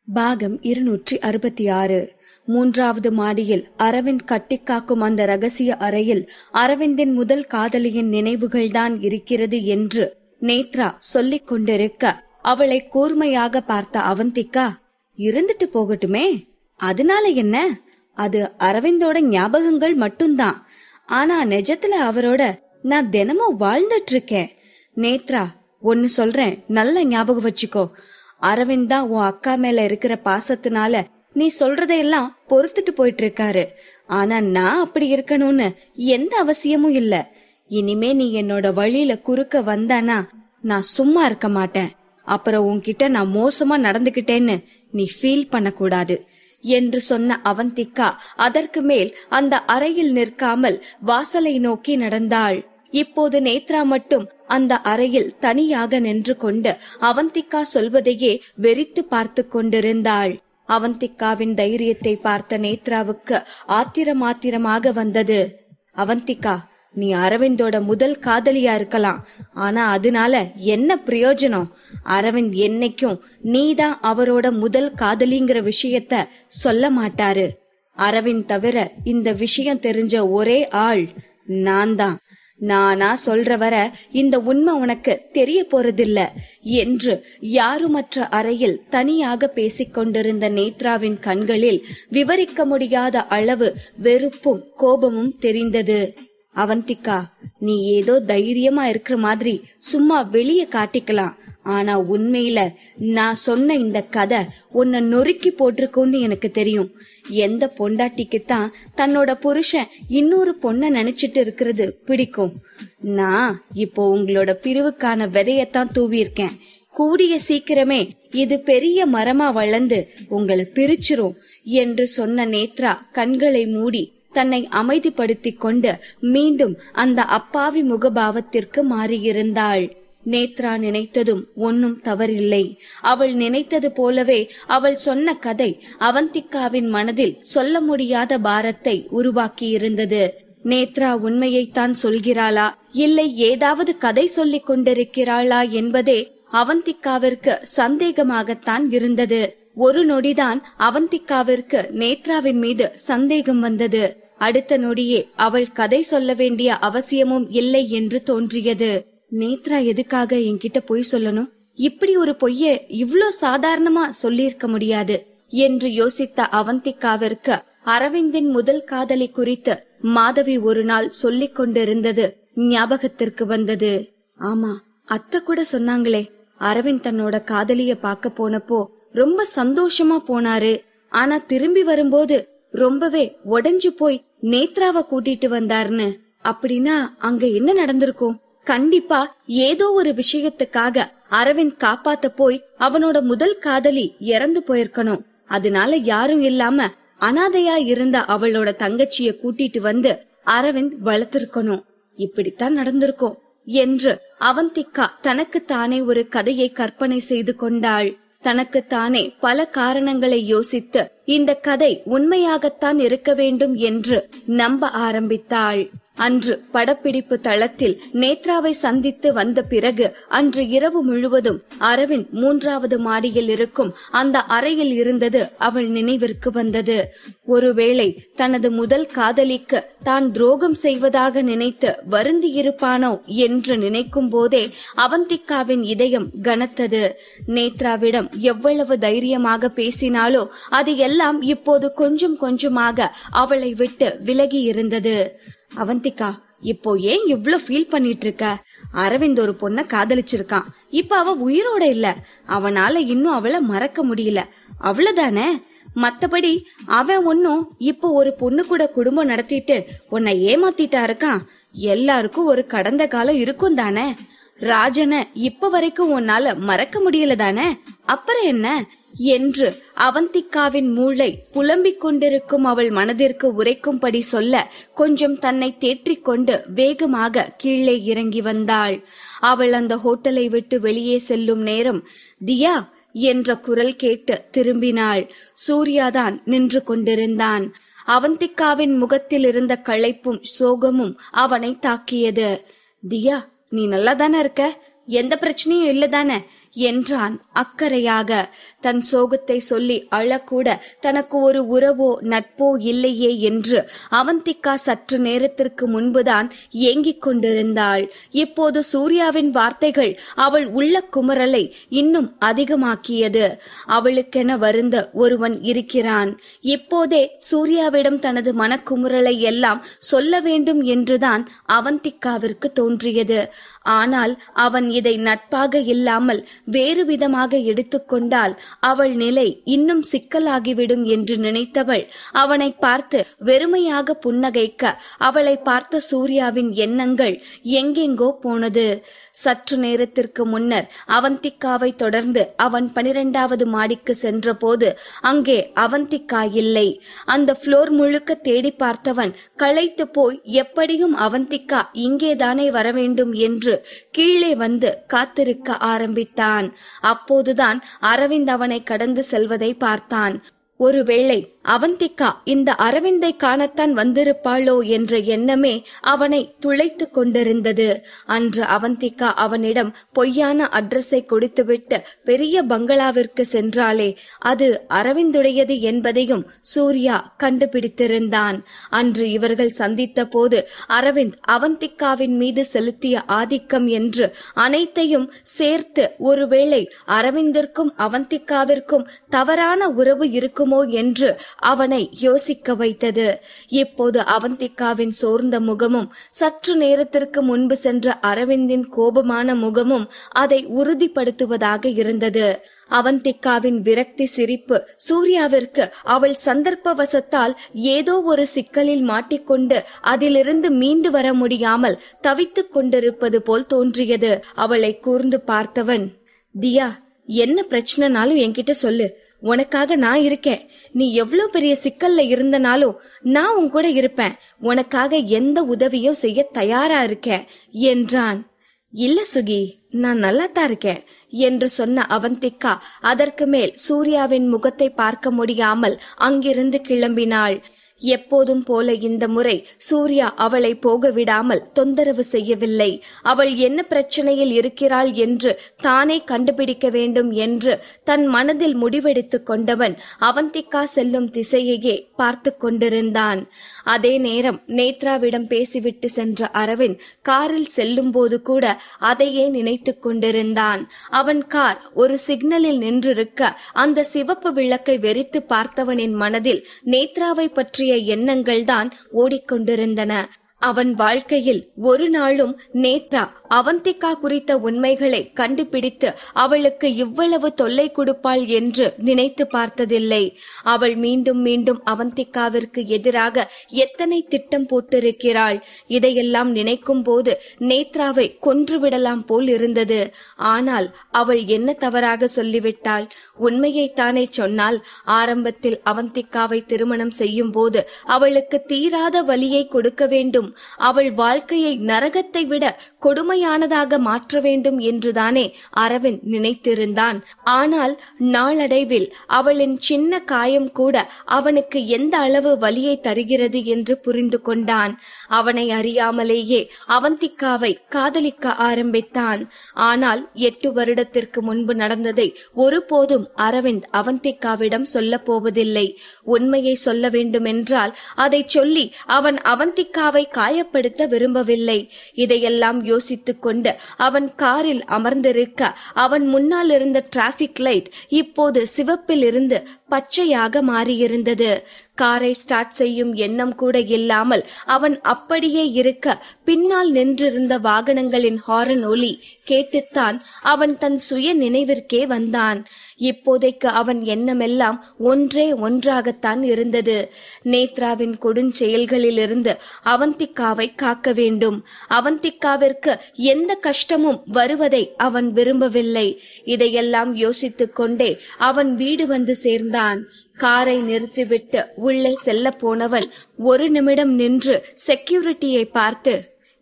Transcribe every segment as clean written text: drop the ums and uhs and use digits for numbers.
பாகம் 266. மூன்றாவது மாடியில் அரவிந்த் கட்டிக்காக்கும் அந்த ரகசிய அறையில் அரவிந்தின் முதல் காதலியின் நினைவுகள்தான் இருக்கிறது என்று நேத்ரா சொல்லிக் கொண்டிருக்க அவளை கூர்மையாக பார்த்த அவந்திகா, இருந்துட்டு போகட்டுமே, அதனால என்ன, அது அரவிந்தோட ஞாபகங்கள் மட்டும்தான். ஆனா நிஜத்துல அவரோட நான் தினமும் வாழ்ந்துட்டு இருக்கேன். நேத்ரா, ஒன்னு சொல்றேன், நல்ல ஞாபகம் வச்சுக்கோ. அரவிந்த் தான் உன் அக்கா மேல இருக்கிற பாசத்தினால நீ சொல்றதையெல்லாம் பொறுத்துட்டு போயிட்டு இருக்காரு. ஆனா நான் அப்படி இருக்கணும்னு எந்த அவசியமும் இல்ல. இனிமே நீ என்னோட வழியில குறுக்க வந்தானா நான் சும்மா இருக்க மாட்டேன். அப்புறம் உன்கிட்ட நான் மோசமா நடந்துகிட்டேன்னு நீ ஃபீல் பண்ண கூடாது என்று சொன்ன அவந்திகா அதற்கு மேல் அந்த அறையில் நிற்காமல் வாசலை நோக்கி நடந்தாள். இப்போது நேத்ரா மட்டும் அந்த அறையில் தனியாக நின்று கொண்டு அவந்திகா சொல்வதையே வெறித்து பார்த்து கொண்டிருந்தாள். அவந்திகாவின் தைரியத்தை பார்த்த நேத்ராவுக்கு ஆத்திரமாக வந்தது. அவந்திகா, நீ அரவிந்தோட முதல் காதலியா இருக்கலாம், ஆனா அதனால என்ன பிரயோஜனம்? அரவிந்த் என்னைக்கும் நீதான் அவரோட முதல் காதலிங்கிற விஷயத்த சொல்ல மாட்டாரு. அரவிந்த் தவிர இந்த விஷயம் தெரிஞ்ச ஒரே ஆள் நான் தான். நானா சொல்ற வர இந்த உண்மை உனக்கு தெரிய போறதில்ல என்று யாருமற்ற அறையில் தனியாக பேசிக் கொண்டிருந்த நேத்ராவின் கண்களில் விவரிக்க முடியாத அளவு வெறுப்பும் கோபமும் தெரிந்தது. அவந்திகா, நீ ஏதோ தைரியமா இருக்கிற மாதிரி சும்மா வெளியே காட்டிக்கலாம், ஆனா உண்மையில நான் சொன்ன இந்த கதை உன்னை நொறுக்கி போட்டிருக்கோன்னு எனக்கு தெரியும். எந்த பொண்டாட்டிக்குத்தான் தன்னோட புருஷன் இன்னொரு பொண்ண நினைச்சிட்டு இருக்கிறது பிடிக்கும்? நான் இப்போ உங்களோட பிரிவுக்கான விதையத்தான் தூவி இருக்கேன். கூடிய சீக்கிரமே இது பெரிய மரமா வளர்ந்து உங்களை பிரிச்சிரும் என்று சொன்ன நேத்ரா கண்களை மூடி தன்னை அமைதிப்படுத்திக் கொண்டு மீண்டும் அந்த அப்பாவி முகபாவத்திற்கு மாறியிருந்தாள். நேத்ரா நினைத்ததும் ஒன்னும் தவறில்லை. அவள் நினைத்தது போலவே அவள் சொன்ன கதை அவந்திகாவின் மனதில் சொல்ல முடியாத பாரத்தை உருவாக்கியிருந்தது. நேத்ரா உண்மையைத்தான் சொல்கிறாளா, இல்லை ஏதாவது கதை சொல்லிக் கொண்டிருக்கிறாளா என்பதே அவந்திகாவிற்கு சந்தேகமாகத்தான் இருந்தது. ஒரு நொடிதான் அவந்திகாவிற்கு நேத்ராவின் மீது சந்தேகம் வந்தது. அடுத்த நொடியே அவள் கதை சொல்ல வேண்டிய அவசியமும் இல்லை என்று தோன்றியது. நேத்ரா எதுக்காக என்கிட்ட பொய் சொல்லணும்? இப்படி ஒரு பொய்ய இவ்ளோ சாதாரணமா சொல்லியிருக்க முடியாது என்று யோசித்த அவந்திகாவிற்கு அரவிந்தின் முதல் காதலி குறித்து மாதவி ஒரு நாள் சொல்லிக் கொண்டிருந்தது ஞாபகத்திற்கு வந்தது. ஆமா, அத்தை கூட சொன்னாங்களே, அரவிந்த் தன்னோட காதலிய பார்க்க போனப்போ ரொம்ப சந்தோஷமா போனாரு, ஆனா திரும்பி வரும்போது ரொம்பவே உடைஞ்சு போய் நேத்ராவை கூட்டிட்டு வந்தாருன்னு. அப்படின்னா அங்க என்ன நடந்திருக்கும்? கண்டிப்பா ஏதோ ஒரு விஷயத்துக்காக அரவிந்த் காப்பாத்த போய் அவனோட முதல் காதலி இறந்து போயிருக்கணும். அதனால யாரும் இல்லாம அனாதையா இருந்த அவளோட தங்கச்சிய கூட்டிட்டு வந்து அரவிந்த் வளர்த்திருக்கணும். இப்படித்தான் நடந்திருக்கும் என்று அவந்திகா தனக்குத்தானே ஒரு கதையை கற்பனை செய்து கொண்டாள். தனக்குத்தானே பல காரணங்களை யோசித்து இந்த கதை உண்மையாகத்தான் இருக்க வேண்டும் என்று நம்ப ஆரம்பித்தாள். அன்று படப்பிடிப்பு தளத்தில் நேத்ராவை சந்தித்து வந்த பிறகு அன்று இரவு முழுவதும் அரவிந்த் மூன்றாவது மாடியில் இருக்கும் அந்த அறையில் இருந்தது அவள் நினைவிற்கு வந்தது. ஒருவேளை தனது முதல் காதலிக்கு தான் துரோகம் செய்வதாக நினைத்து வருந்தி இருப்பானோ என்று நினைக்கும் போதே அவந்திகாவின் இதயம் கனத்தது. நேத்ராவிடம் எவ்வளவு தைரியமாக பேசினாலோ அது எல்லாம் இப்போது கொஞ்சம் கொஞ்சமாக அவளை விட்டு விலகி இருந்தது. அவந்திகா, இப்போ ஏன் இவ்ளோ ஃபீல் பண்ணிட்டு இருக்க? அரவிந்த் ஒரு பொண்ண காதலிச்சிருக்கான், இப்ப அவ உயிரோட இல்ல, அவனால இன்னும் அவளை மறக்க முடியல, அவ்வளவுதானே. மத்தபடி அவன் ஒன்னும் இப்போ ஒரு பொண்ணு கூட குடும்பம் நடத்திட்டு உன்னை ஏமாத்திட்டா இருக்கான். எல்லாருக்கும் ஒரு கடந்த காலம் இருக்கும் தானே. ராஜனை இப்ப வரைக்கும் உன்னால மறக்க முடியல தானே, அப்புறம் என்ன என்று அவந்திகாவின் மூளை புலம்பிக் கொண்டிருக்கும் அவள் மனதிற்கு உரைக்கும்படி சொல்ல கொஞ்சம் தன்னை தேற்றிக் கொண்டு வேகமாக கீழே இறங்கி வந்தாள். அவள் அந்த ஹோட்டலை விட்டு வெளியே செல்லும் நேரம் தியா என்ற குரல் கேட்டு திரும்பினாள். சூர்யாதான் நின்று கொண்டிருந்தான். அவந்திகாவின் முகத்தில் இருந்த களைப்பும் சோகமும் அவனை தாக்கியது. தியா, நீ நல்லா தானே இருக்க? எந்த பிரச்சனையும் இல்லதானே? என்றான் அக்கறையாக. தன் சோகத்தை சொல்லி அழக்கூட தனக்கு ஒரு உறவோ நட்போ இல்லையே என்று அவந்திகா சற்று நேரத்திற்கு முன்புதான் ஏங்கிக் கொண்டிருந்தாள். இப்போது சூர்யாவின் வார்த்தைகள் அவள் உள்ள குமரலை இன்னும் அதிகமாக்கியது. அவளுக்கென வருந்த ஒருவன் இருக்கிறான். இப்போதே சூர்யாவிடம் தனது மனக்குமுறலை எல்லாம் சொல்ல வேண்டும் என்றுதான் அவந்திகாவிற்கு தோன்றியது. ஆனால் அவன் இதை நட்பாக இல்லாமல் வேறு விதமாக எடுத்துக்கொண்டால் அவள் நிலை இன்னும் சிக்கலாகிவிடும் என்று நினைத்தவள் அவனை பார்த்து வெறுமையாக புன்னகைக்க அவளை பார்த்த சூர்யாவின் எண்ணங்கள் எங்கெங்கோ போனது. சற்று நேரத்திற்கு முன்னர் அவந்திகாவை தொடர்ந்து அவன் 12வது மாடிக்கு சென்ற போது அங்கே அவந்திகா இல்லை. அந்த புளோர் முழுக்க தேடி பார்த்தவன் களைத்து போய் எப்படியும் அவந்திகா இங்கேதானே வர வேண்டும் என்று கீழே வந்து காத்திருக்க ஆரம்பித்தான். அப்போதுதான் அரவிந்த் அவனை கடந்து செல்வதை பார்த்தான். ஒருவேளை அவந்திகா இந்த அரவிந்தை காணத்தான் வந்திருப்பாளோ என்ற எண்ணமே அவனை துளைத்து கொண்டிருந்தது. அன்று அவந்திகா அவனிடம் பொய்யான அட்ரஸை கொடுத்துவிட்டு பெரிய பங்களாவிற்கு சென்றாளே, அது அரவிந்துடையது என்பதையும் சூர்யா கண்டுபிடித்திருந்தான். அன்று இவர்கள் சந்தித்த போது அரவிந்த் அவந்திகாவின் மீது செலுத்திய ஆதிக்கம் என்று அனைத்தையும் சேர்த்து ஒருவேளை அரவிந்திற்கும் அவந்திகாவிற்கும் தவறான உறவு இருக்குமோ என்று அவனை யோசிக்க வைத்தது. இப்போது அவந்திகாவின் சோர்ந்த முகமும் சற்று நேரத்திற்கு முன்பு சென்ற அரவிந்தின் கோபமான முகமும் அதை உறுதிப்படுத்துவதாக இருந்தது. அவந்திகாவின் விரக்தி சிரிப்பு சூர்யாவிற்கு அவள் சந்தர்ப்பவசத்தால் ஏதோ ஒரு சிக்கலில் மாட்டிக்கொண்டு அதிலிருந்து மீண்டு வர முடியாமல் தவித்துக் கொண்டிருப்பது போல் தோன்றியது. அவளை கூர்ந்து பார்த்தவன், தியா, என்ன பிரச்சனைனாலும் என்கிட்ட சொல்லு, உனக்காக நான் இருக்கேன். நீ எவ்வளவு பெரிய சிக்கல்ல இருந்தனாலும் நான் உன் கூட இருப்பேன். உனக்காக எந்த உதவியும் செய்ய தயாரா இருக்கேன் என்றான். இல்ல சுகி, நான் நல்லாத்தான் இருக்கேன் என்று சொன்ன அவந்திகா அதற்கு மேல் சூர்யாவின் முகத்தை பார்க்க முடியாமல் அங்கிருந்து கிளம்பினாள். எப்போதும் போல இந்த முறை சூர்யா அவளை போக விடாமல் தொந்தரவு செய்யவில்லை. அவள் என்ன பிரச்சனையில் இருக்கிறாள் என்று தானே கண்டுபிடிக்க வேண்டும் என்று தன் மனதில் முடிவெடுத்துக் கொண்டவன் அவந்திகா செல்லும் திசையையே பார்த்து கொண்டிருந்தான். அதே நேரம் நேத்ராவிடம் பேசிவிட்டு சென்ற அரவிந்த் காரில் செல்லும் போது கூட அதையே நினைத்து கொண்டிருந்தான். அவன் கார் ஒரு சிக்னலில் நின்றிருக்க அந்த சிவப்பு விளக்கை வெறித்து பார்த்தவனின் மனதில் நேத்ராவை பற்றிய எண்ணங்கள் தான் ஓடிக்கொண்டிருந்தன. அவன் வாழ்க்கையில் ஒரு நாளும் நேத்ரா அவந்திகா குறித்த உண்மைகளை கண்டுபிடித்து அவளுக்கு இவ்வளவு தொல்லை கொடுப்பாள் என்று நினைத்து பார்த்ததில்லை. அவள் மீண்டும் மீண்டும் அவந்திகாவிற்கு எதிராக எத்தனை திட்டம் போட்டிருக்கிறாள். இதையெல்லாம் நினைக்கும் போது நேத்ராவை கொன்றுவிடலாம் போல் இருந்தது. ஆனால் அவள் என்ன தவறாக சொல்லிவிட்டாள்? உண்மையைத்தானே சொன்னால். ஆரம்பத்தில் அவந்திகாவை திருமணம் செய்யும் போது அவளுக்கு தீராத வலியை கொடுக்க வேண்டும், அவள் வாழ்க்கையை நரகத்தை விட கொடுமையானதாக மாற்ற வேண்டும் என்றுதானே அரவிந்த் நினைத்திருந்தான். ஆனால் நாளடைவில் அவளின் சின்ன காயம் கூட அவனுக்கு எந்த அளவு வலியை தருகிறது என்று புரிந்து கொண்டான். அவனை அறியாமலேயே அவந்திகாவை காதலிக்க ஆரம்பித்தான். ஆனால் 8 வருடத்திற்கு முன்பு நடந்ததை ஒருபோதும் அரவிந்த் அவந்திகாவிடம் சொல்ல போவதில்லை. உண்மையை சொல்ல வேண்டுமென்றால் அதை சொல்லி அவன் அவந்திகாவை காயப்படுத்த விரும்பவில்லை. இதையெல்லாம் யோசித்துக் கொண்டு அவன் காரில் அமர்ந்திருக்க அவன் முன்னால் இருந்த டிராபிக் லைட் இப்போது சிவப்பில் இருந்து பச்சையாக மாறியிருந்தது. காரை ஸ்டார்ட் செய்யும் எண்ணம் கூட இல்லாமல் அவன் அப்படியே இருக்க பின்னால் நின்றிருந்த வாகனங்களின் ஹாரன் ஒலி கேட்டுத்தான் அவன் தன் சுய நினைவிற்கே வந்தான். இப்போதைக்கு அவன் எண்ணமெல்லாம் ஒன்றே ஒன்றாகத்தான் இருந்தது. நேத்ராவின் கொடுஞ்செயல்களிலிருந்து அவந்திகாவை காக்க வேண்டும். அவந்திகாவிற்கு எந்த கஷ்டமும் வருவதை அவன் விரும்பவில்லை. இதையெல்லாம் யோசித்துக் கொண்டே அவன் வீடு வந்து சேர்ந்தான். காரை நிறுத்திவிட்டு உள்ளே செல்ல போனவன் ஒரு நிமிடம் நின்று செக்யூரிட்டியை பார்த்து,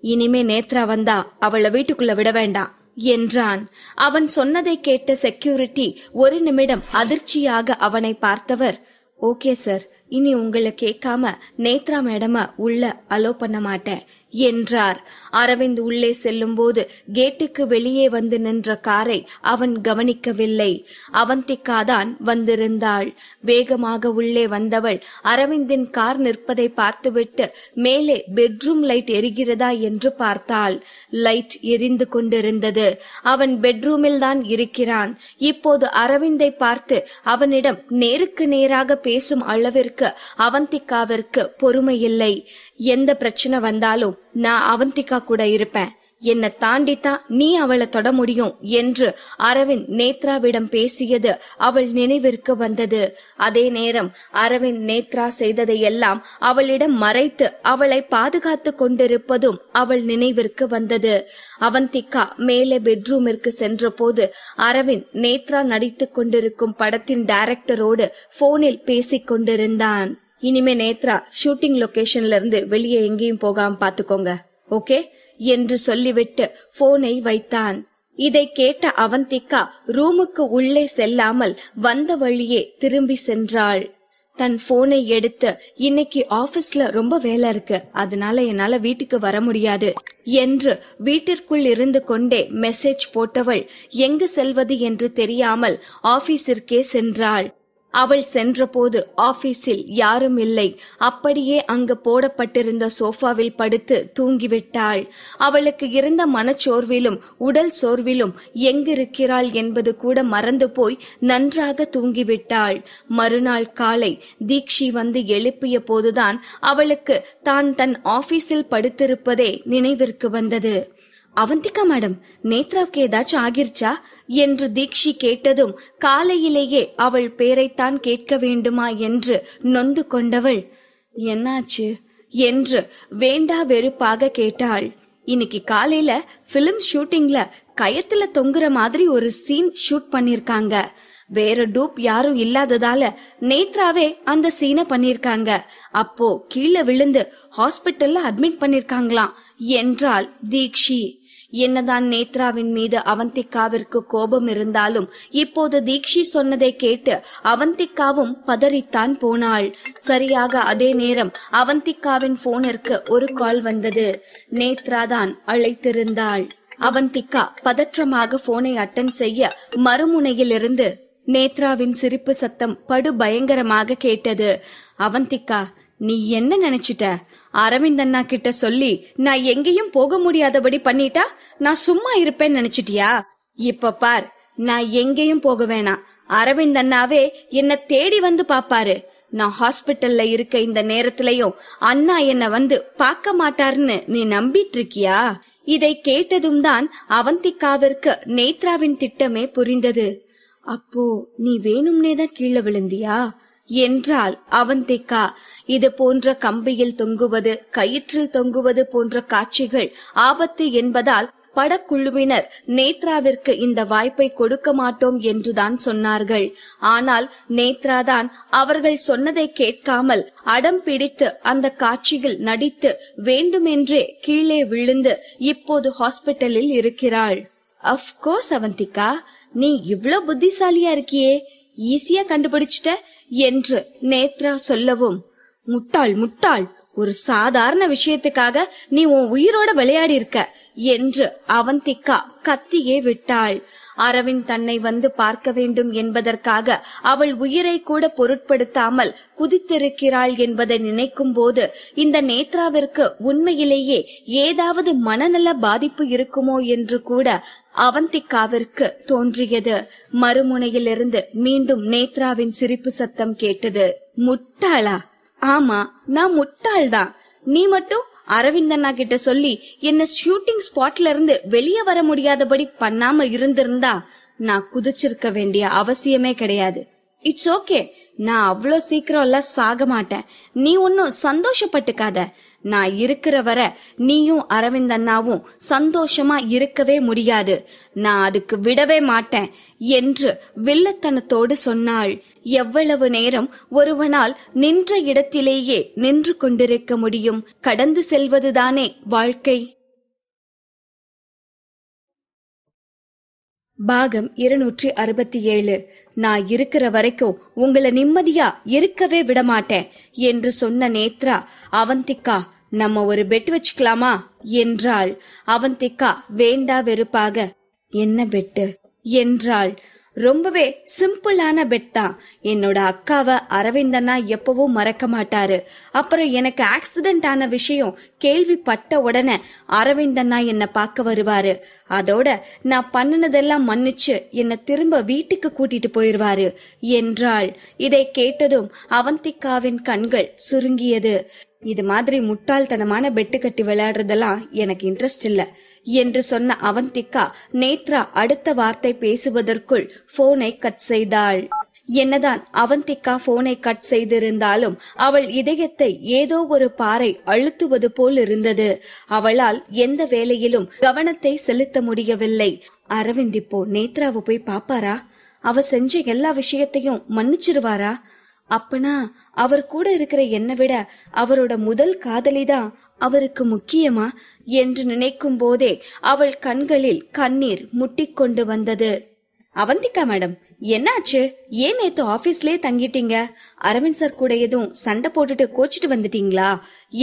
இனிமே நேத்ரா வந்தா அவளை வீட்டுக்குள்ள விட வேண்டாம் என்றான். அவன் சொன்னதை கேட்ட செக்யூரிட்டி ஒரு நிமிடம் அதிர்ச்சியாக அவனை பார்த்தவர், ஓகே சார், இனி உங்களை கேட்காம நேத்ரா மேடம உள்ள அலோ பண்ண மாட்டேன் என்றார். அரவிந்த் உள்ளே செல்லும் போது கேட்டுக்கு வெளியே வந்து நின்ற காரை அவன் கவனிக்கவில்லை. அவந்திகாதான் வந்திருந்தாள். வேகமாக உள்ளே வந்தவள் அரவிந்தின் கார் நிற்பதை பார்த்துவிட்டு மேலே பெட்ரூம் லைட் எரிகிறதா என்று பார்த்தாள். லைட் எரிந்து கொண்டிருந்தது. அவன் பெட்ரூமில் தான் இருக்கிறான். இப்போது அரவிந்தை பார்த்து அவனிடம் நேருக்கு நேராக பேசும் அளவிற்கு அவந்திகாவிற்கு பொறுமையில்லை. எந்த பிரச்சனை வந்தாலும் நான் அவந்திகா கூட இருப்பேன், என்னை தாண்டித்தான் நீ அவளை தொட முடியும் என்று அரவிந்த் நேத்ராவிடம் பேசியது அவள் நினைவிற்கு வந்தது. அதே நேரம் அரவிந்த் நேத்ரா செய்ததையெல்லாம் அவளிடம் மறைத்து அவளை பாதுகாத்து கொண்டிருப்பதும் அவள் நினைவிற்கு வந்தது. அவந்திகா மேலே பெட்ரூமிற்கு சென்ற போது அரவிந்த் நேத்ரா நடித்துக் கொண்டிருக்கும் படத்தின் டைரக்டரோடு போனில் பேசிக் கொண்டிருந்தான். இனிமே நேத்ரா ஷூட்டிங் லொகேஷன்ல இருந்து வெளியே எங்கேயும் போகாம பாத்துக்கோங்க, ஓகே என்று சொல்லிவிட்டு போனை வைத்தான். இதை கேட்ட அவந்திகா ரூமுக்கு உள்ளே செல்லாமல் வந்த வழியே திரும்பி சென்றாள். தன் போனை எடுத்து, இன்னைக்கு ஆபீஸ்ல ரொம்ப வேலை இருக்கு, அதனால என்னால வீட்டுக்கு வர முடியாது என்று வீட்டிற்குள் இருந்து கொண்டே மெசேஜ் போட்டவள் எங்கு செல்வது என்று தெரியாமல் ஆபீஸிற்கே சென்றாள். அவள் சென்றபோது ஆபீஸில் யாரும் இல்லை. அப்படியே அங்கு போடப்பட்டிருந்த சோஃபாவில் படுத்து தூங்கிவிட்டாள். அவளுக்கு இருந்த மனச்சோர்விலும் உடல் சோர்விலும் எங்கிருக்கிறாள் என்பது கூட மறந்து போய் நன்றாக தூங்கிவிட்டாள். மறுநாள் காலை தீக்ஷி வந்து எழுப்பிய போதுதான் அவளுக்கு தான் தன் ஆபீஸில் படுத்திருப்பதே நினைவிற்கு வந்தது. அவந்திகா மேடம், நேத்ராவுக்கு ஏதாச்சும் ஆகிருச்சா என்று தீக்ஷி கேட்டதும் காலையிலேயே அவள் பேரைத்தான் கேட்க வேண்டுமா என்று நொந்து கொண்டவள், என்னாச்சு என்று வேண்டா வெறுப்பாக கேட்டாள். இன்னைக்கு காலையில பிலிம் ஷூட்டிங்ல கயத்துல தொங்குற மாதிரி ஒரு சீன் ஷூட் பண்ணிருக்காங்க. வேற டூப் யாரும் இல்லாததால நேத்ராவே அந்த சீனை பண்ணிருக்காங்க. அப்போ கீழே விழுந்து ஹாஸ்பிட்டல்ல அட்மிட் பண்ணிருக்காங்களாம் என்றாள் தீக்ஷி. என்னதான் நேத்ராவின் மீது அவந்திகாவிற்கு கோபம் இருந்தாலும் இப்போது தீக்ஷி சொன்னதை கேட்டு அவந்திகாவும் பதறித்தான் போனாள். சரியாக அதே நேரம் அவந்திகாவின் போனிற்கு ஒரு கால் வந்தது. நேத்ராதான் அழைத்திருந்தாள். அவந்திகா பதற்றமாக போனை அட்டன் செய்ய மறுமுனையிலிருந்து நேத்ராவின் சிரிப்பு சத்தம் படு பயங்கரமாக கேட்டது. அவந்திகா, நீ என்ன நினைச்சிட்ட? அரவிந்த் அண்ணா கிட்ட சொல்லி நான் எங்கேயும் போக முடியாதபடி பண்ணிட்டா நான் சும்மா இருப்பேன்னு நினைச்சிட்டியா? இப்ப பார், நான் எங்கேயும் போக வேணாம். அரவிந்த் அண்ணாவே என்ன தேடி வந்து பாப்பாரு. நான் ஹாஸ்பிட்டல்ல இருக்க இந்த நேரத்திலயும் அண்ணா என்ன வந்து பார்க்க மாட்டாருன்னு நீ நம்பிட்டு இருக்கியா? இதை கேட்டதும் தான் அவந்திகாவிற்கு நேத்ராவின் திட்டமே புரிந்தது. அப்போ நீ வேணும்னேதான் கீழே விழுந்தியா என்றாள் அவந்திகா. இது போன்ற கம்பியில் தொங்குவது, கயிற்றில் தொங்குவது போன்ற காட்சிகள் ஆபத்து என்பதால் படக்குழுவினர் நேத்ராவிற்கு இந்த வாய்ப்பை கொடுக்க மாட்டோம் என்றுதான் சொன்னார்கள். ஆனால் நேத்ராதான் அவர்கள் சொன்னதை கேட்காமல் அடம் பிடித்து அந்த காட்சியில் நடித்து வேண்டுமென்றே கீழே விழுந்து இப்போது ஹாஸ்பிட்டலில் இருக்கிறாள். அஃப்கோர்ஸ் அவந்திகா, நீ இவ்ளோ புத்திசாலியா இருக்கியே, ஈஸியா கண்டுபிடிச்சிட்ட என்று நேத்ரா சொல்லவும், முட்டாள் முட்டாள், ஒரு சாதாரண விஷயத்துக்காக நீ உன் உயிரோட விளையாடி இருக்க என்று அவந்திகா கத்தியே விட்டாள். அரவிந்த் தன்னை வந்து பார்க்க வேண்டும் என்பதற்காக அவள் உயிரை கூட பொருட்படுத்தாமல் குதித்திருக்கிறாள் என்பதை நினைக்கும் போது இந்த நேத்ராவிற்கு உண்மையிலேயே ஏதாவது மனநல பாதிப்பு இருக்குமோ என்று கூட அவந்திகாவிற்கு தோன்றியது. மறுமுனையிலிருந்து மீண்டும் நேத்ராவின் சிரிப்பு சத்தம் கேட்டது. முட்டாளா? ஆமா, நான் முட்டாள்தான். நீ மட்டும் அரவிந்த் அண்ணா கிட்ட சொல்லி என்ன ஷூட்டிங் ஸ்பாட்ல இருந்து வெளியே வர முடியாதபடி பண்ணாம இருந்திருந்தா நான் குதிச்சிருக்க வேண்டிய அவசியமே கிடையாது. இட்ஸ் ஓகே, நான் அவ்வளோ சீக்கிரம் எல்லாம் சாக மாட்டேன். நீ ஒன்னும் சந்தோஷப்பட்டுக்காத. நான் இருக்கிற வர நீயும் அரவிந்த் அண்ணாவும் சந்தோஷமா இருக்கவே முடியாது. நான் அதுக்கு விடவே மாட்டேன் என்று வில்லத்தனத்தோடு சொன்னாள். எவ்வளவு நேரம் ஒருவனால் நின்ற இடத்திலேயே நின்று கொண்டிருக்க முடியும்? கடந்து செல்வதுதானே வாழ்க்கை. பாகம் 267. நான் இருக்கிற வரைக்கும் உங்களை நிம்மதியா இருக்கவே விடமாட்டேன் என்று சொன்ன நேத்ரா, அவந்திகா நம்ம ஒரு பெட் வச்சுக்கலாமா என்றாள். அவந்திகா வேண்டா வெறுப்பாக, என்ன பெட்டு என்றாள். ரொம்பவே சிம்பிளான பெட் தான். என்னோட அக்காவை அரவிந்தனா எப்பவும் மறக்க மாட்டாரு. அப்புறம் எனக்கு ஆக்சிடென்ட் ஆன விஷயம் கேள்விப்பட்ட உடனே அரவிந்தனா என்ன பார்க்க வருவாரு. அதோட நான் பண்ணினதெல்லாம் மன்னிச்சு என்ன திரும்ப வீட்டுக்கு கூட்டிட்டு போயிருவாரு என்றாள். இதை கேட்டதும் அவந்திகாவின் கண்கள் சுருங்கியது. இது மாதிரி முட்டாள்தனமான பெட்டு கட்டி விளையாடுறதெல்லாம் எனக்கு இன்ட்ரெஸ்ட் இல்ல என்று சொன்ன அவந்திகா நேத்ரா அடுத்த வார்த்தை பேசுவதற்குள் போனை கட் செய்தாள். என்னதான் அவந்திகா போனை கட் செய்திருந்தாலும் அவள் இதயத்தை ஏதோ ஒரு பாறை அழுத்துவது போல் இருந்தது. அவளால் எந்த வேலையிலும் கவனத்தை செலுத்த முடியவில்லை. அரவிந்த் இப்போ நேத்ராவை போய் பாப்பாரா? அவ செஞ்ச எல்லா விஷயத்தையும் மன்னிச்சிருவாரா? அப்பனா அவர் கூட இருக்கிற என்னை விட அவரோட முதல் காதலிதான் அவருக்கு முக்கியமா என்று நினைக்கும் போதே அவள் கண்களில் கண்ணீர் முட்டிக்கொண்டு வந்தது. அவந்திகா மேடம், என்னாச்சு? ஏன் நேத்து ஆபீஸ்லயே தங்கிட்டீங்க? அரவிந்த் சார் கூட எதுவும் சண்டை போட்டுட்டு கோச்சிட்டு வந்துட்டீங்களா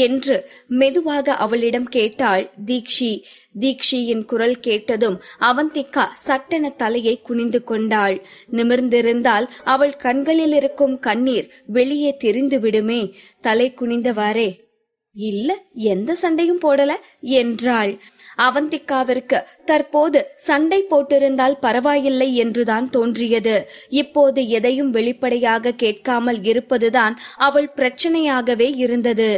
என்று மெதுவாக அவளிடம் கேட்டாள் தீக்ஷி. தீக்ஷியின் குரல் கேட்டதும் அவந்திகா சட்டென தலையை குனிந்து கொண்டாள். நிமிர்ந்திருந்தால் அவள் கண்களில் இருக்கும் கண்ணீர் வெளியே தெரிந்து விடுமே. தலை குனிந்தவாறே, இல்ல, எந்த சண்டையும் போடல என்றாள். அவந்திகாவிற்கு தற்போது சண்டை போட்டிருந்தால் பரவாயில்லை என்றுதான் தோன்றியது. இப்போது எதையும் வெளிப்படையாக கேட்காமல் இருப்பதுதான் அவள் பிரச்சனையாகவே இருந்தது.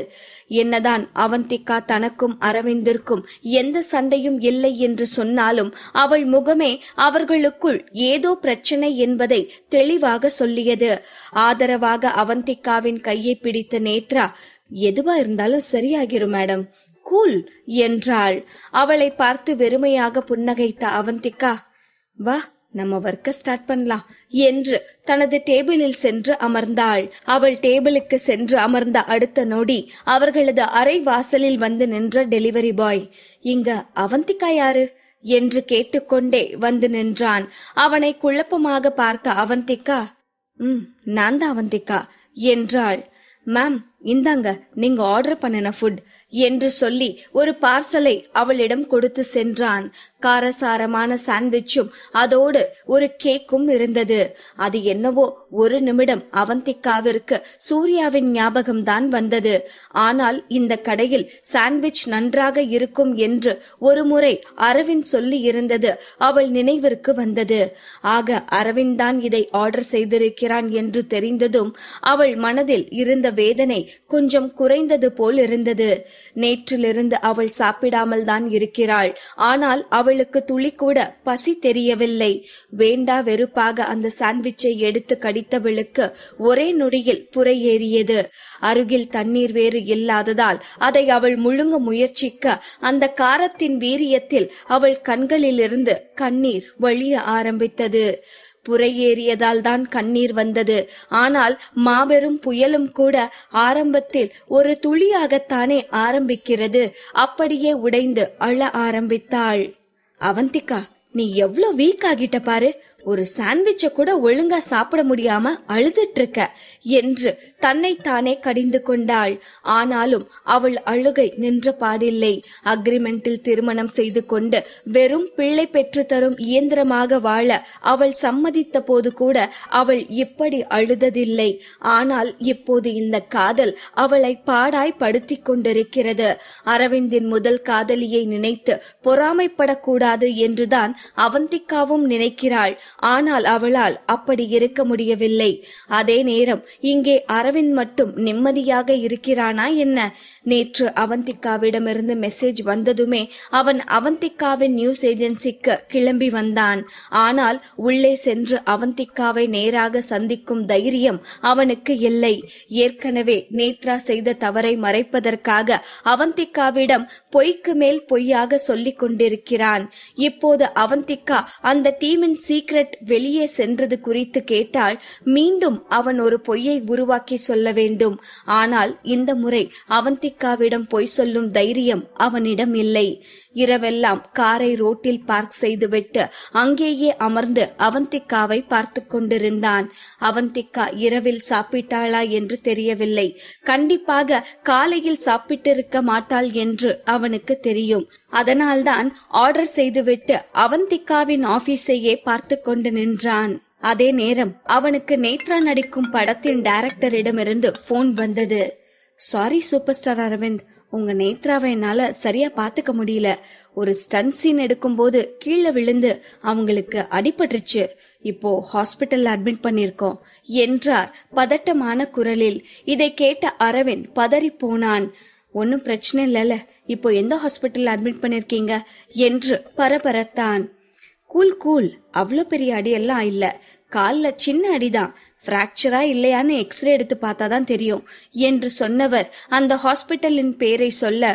என்னதான் அவந்திகா தனக்கும் அரவிந்திற்கும் எந்த சண்டையும் இல்லை என்று சொன்னாலும் அவள் முகமே அவர்களுக்குள் ஏதோ பிரச்சனை என்பதை தெளிவாக சொல்லியது. ஆதரவாக அவந்திகாவின் கையை பிடித்த நேத்ரா, எதுவா இருந்தாலும் சரியாகிரும் மேடம், கூல் என்றாள். அவளை பார்த்து வெறுமையாக புன்னகைத்த அவந்திகா, வா நம்ம வர்க்க ஸ்டார்ட் பண்ணலாம் என்று தனது டேபிளில் சென்று அமர்ந்தாள். அவள் டேபிளுக்கு சென்று அமர்ந்த அடுத்த நொடி அவர்களது அறை வாசலில் வந்து நின்ற டெலிவரி பாய், இங்க அவந்திகா யாரு என்று கேட்டுக்கொண்டே வந்து நின்றான். அவனை குழப்பமாக பார்த்த அவந்திகா, நான் தான் அவந்திகா என்றாள். மேம், இந்தாங்க நீங்க ஆர்டர் பண்ணின ஃபுட் என்று சொல்லி ஒரு பார்சலை அவளிடம் கொடுத்து சென்றான். காரசாரமான சாண்ட்விச்சும் அதோடு ஒரு கேக்கும் இருந்தது. அது என்னவோ ஒரு நிமிடம் அவந்திகாவிற்கு சூர்யாவின் ஞாபகம் தான் வந்தது. ஆனால் இந்த கடையில் சாண்ட்விச் நன்றாக இருக்கும் என்று ஒரு முறை அரவிந்த் சொல்லி இருந்தது அவள் நினைவிற்கு வந்தது. ஆக அரவிந்த் தான் இதை ஆர்டர் செய்திருக்கிறான் என்று தெரிந்ததும் அவள் மனதில் இருந்த வேதனை கொஞ்சம் குறைந்தது போல் இருந்தது. நேற்றிலிருந்து அவள் சாப்பிடாமல் தான் இருக்கிறாள். ஆனால் அவளுக்கு துளி கூட பசி தெரியவில்லை. வேண்டா வெறுப்பாக அந்த சாண்ட்விச்சை எடுத்து கடித்தவளுக்கு ஒரே நொடியில் புரை ஏறியது. அருகில் தண்ணீர் வேறு இல்லாததால் அதை அவள் முழுங்க முயற்சிக்க அந்த காரத்தின் வீரியத்தில் அவள் கண்களிலிருந்து கண்ணீர் வழிய ஆரம்பித்தது. புரையேறியதால் தான் கண்ணீர் வந்தது. ஆனால் மாபெரும் புயலும் கூட ஆரம்பத்தில் ஒரு துளியாகத்தானே ஆரம்பிக்கிறது. அப்படியே உடைந்து அழ ஆரம்பித்தாள். அவந்திகா, நீ எவ்வளவு வீக் ஆகிட்ட பாரு, ஒரு சாண்ட்விச்ச கூட ஒழுங்கா சாப்பிட முடியாம அழுதுட்டு இருக்க என்று தன்னைத்தானே கடிந்து கொண்டாள். ஆனாலும் அவள் அழுகை நின்ற பாடில்லை. அக்ரிமெண்டில் திருமணம் செய்து கொண்டு வெறும் பிள்ளை பெற்று தரும் இயந்திரமாக வாழ அவள் சம்மதித்த போது கூட அவள் இப்படி அழுததில்லை. ஆனால் இப்போது இந்த காதல் அவளை பாடாய் படுத்தி கொண்டிருக்கிறது. அரவிந்தின் முதல் காதலியை நினைத்து பொறாமைப்படக்கூடாது என்றுதான் அவந்திகாவும் நினைக்கிறாள். ஆனால் அவளால் அப்படி இருக்க முடியவில்லை. அதே நேரம் இங்கே அரவிந்த் மட்டும் நிம்மதியாக இருக்கிறானா என்ன? நேற்று அவந்திகாவிடமிருந்து மெசேஜ் வந்ததுமே அவன் அவந்திகாவின் நியூஸ் ஏஜென்சிக்கு கிளம்பி வந்தான். ஆனால் உள்ளே சென்று அவந்திகாவை நேராக சந்திக்கும் தைரியம் அவனுக்கு இல்லை. ஏற்கனவே நேத்ரா செய்த தவறை மறைப்பதற்காக அவந்திகாவிடம் பொய்க்கு மேல் பொய்யாக சொல்லிக் கொண்டிருக்கிறான். இப்போது அவந்திகா அந்த டீமின் சீக்ரெட் வெளியே சென்றது குறித்து கேட்டால் மீண்டும் அவன் ஒரு பொய்யை உருவாக்கி சொல்ல வேண்டும். ஆனால் இந்த முறை அவந்திகாவிடம் பொய் சொல்லும் தைரியம் அவனிடம் இல்லை. இரவெல்லாம் காரை ரோட்டில் பார்க் செய்துவிட்டு அங்கேயே அமர்ந்து அவந்திகாவை பார்த்து கொண்டிருந்தான். அவந்திகா இரவில் சாப்பிட்டாளா என்று தெரியவில்லை. கண்டிப்பாக காலையில் சாப்பிட்டிருக்க மாட்டாள் என்று அவனுக்கு தெரியும். அதனால்தான் ஆர்டர் செய்துவிட்டு அவந்திகாவின் ஆபீஸையே பார்த்து கொண்டு நின்றான். அதே நேரம் அவனுக்கு நேத்ரா நடிக்கும் படத்தின் டைரக்டரிடமிருந்து போன் வந்தது. சாரி சூப்பர் ஸ்டார் அரவிந்த், உங்க நேத்ராவை என்னால சரியா பாத்துக்க முடியல. ஒரு ஸ்டன்ட் சீன் எடுக்கும் போது கீழே விழுந்து அவங்களுக்கு அடிபட்டுருச்சு. இப்போ ஹாஸ்பிட்டல்ல அட்மிட் பண்ணிருக்கோம் என்றார் பதட்டமான குரலில். இதை கேட்ட அரவிந்த் பதறி போனான். ஒன்னும் பிரச்சனை இல்லல, இப்போ எந்த ஹாஸ்பிட்டல்ல அட்மிட் பண்ணிருக்கீங்க என்று பரபரத்தான். கூல் கூல், அவ்வளோ பெரிய அடியெல்லாம் இல்ல, கால்ல சின்ன அடிதான், பிராக்சரா இல்லையான்னு எக்ஸ்ரே எடுத்து பார்த்தாதான் தெரியும் என்று சொன்னவர் அந்த ஹாஸ்பிட்டலின் பேரை சொல்ல,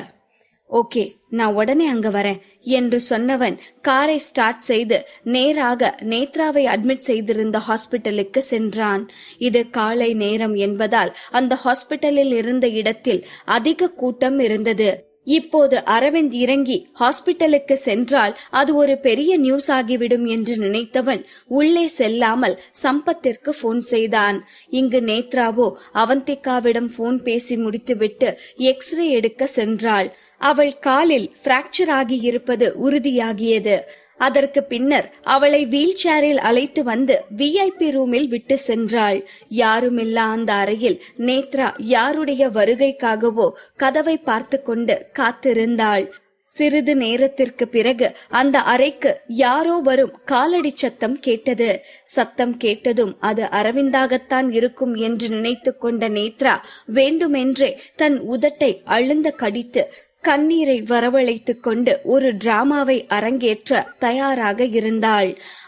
ஓகே நான் உடனே அங்க வரேன் என்று சொன்னவன் காரை ஸ்டார்ட் செய்து நேராக நேத்ராவை அட்மிட் செய்திருந்த ஹாஸ்பிட்டலுக்கு சென்றான். இது காலை நேரம் என்பதால் அந்த ஹாஸ்பிட்டலில் இருந்த இடத்தில் அதிக கூட்டம் இருந்தது. இப்போது அரவிந்த் இறங்கி ஹாஸ்பிட்டலுக்கு சென்றால் அது ஒரு பெரிய நியூஸ் ஆகிவிடும் என்று நினைத்தவன் உள்ளே செல்லாமல் சம்பத்திற்கு போன் செய்தான். இங்கு நேத்ராவோ அவந்திகாவிடம் போன் பேசி முடித்துவிட்டு எக்ஸ்ரே எடுக்க சென்றாள். அவள் காலில் பிராக்சர் ஆகி இருப்பது உறுதியாகியது. அதற்கு பின்னர் அவளை வீல் சேரில் அழைத்து வந்து VIP ரூமில் விட்டு சென்றாள். யாருமில்லா அந்த அறையில் நேத்ரா யாருடைய வருகைக்காகவோ கதவை பார்த்து கொண்டு காத்திருந்தாள். சிறிது நேரத்திற்கு பிறகு அந்த அறைக்கு யாரோ வரும் காலடி சத்தம் கேட்டது. சத்தம் கேட்டதும் அது அரவிந்தாகத்தான் இருக்கும் என்று நினைத்து கொண்ட நேத்ரா வேண்டுமென்றே தன் உதட்டை அழுந்த கடித்து கண்ணீரை வரவழைத்துக் கொண்டு ஒரு டிராமாவை அரங்கேற்ற தயாராக இருந்தாள்.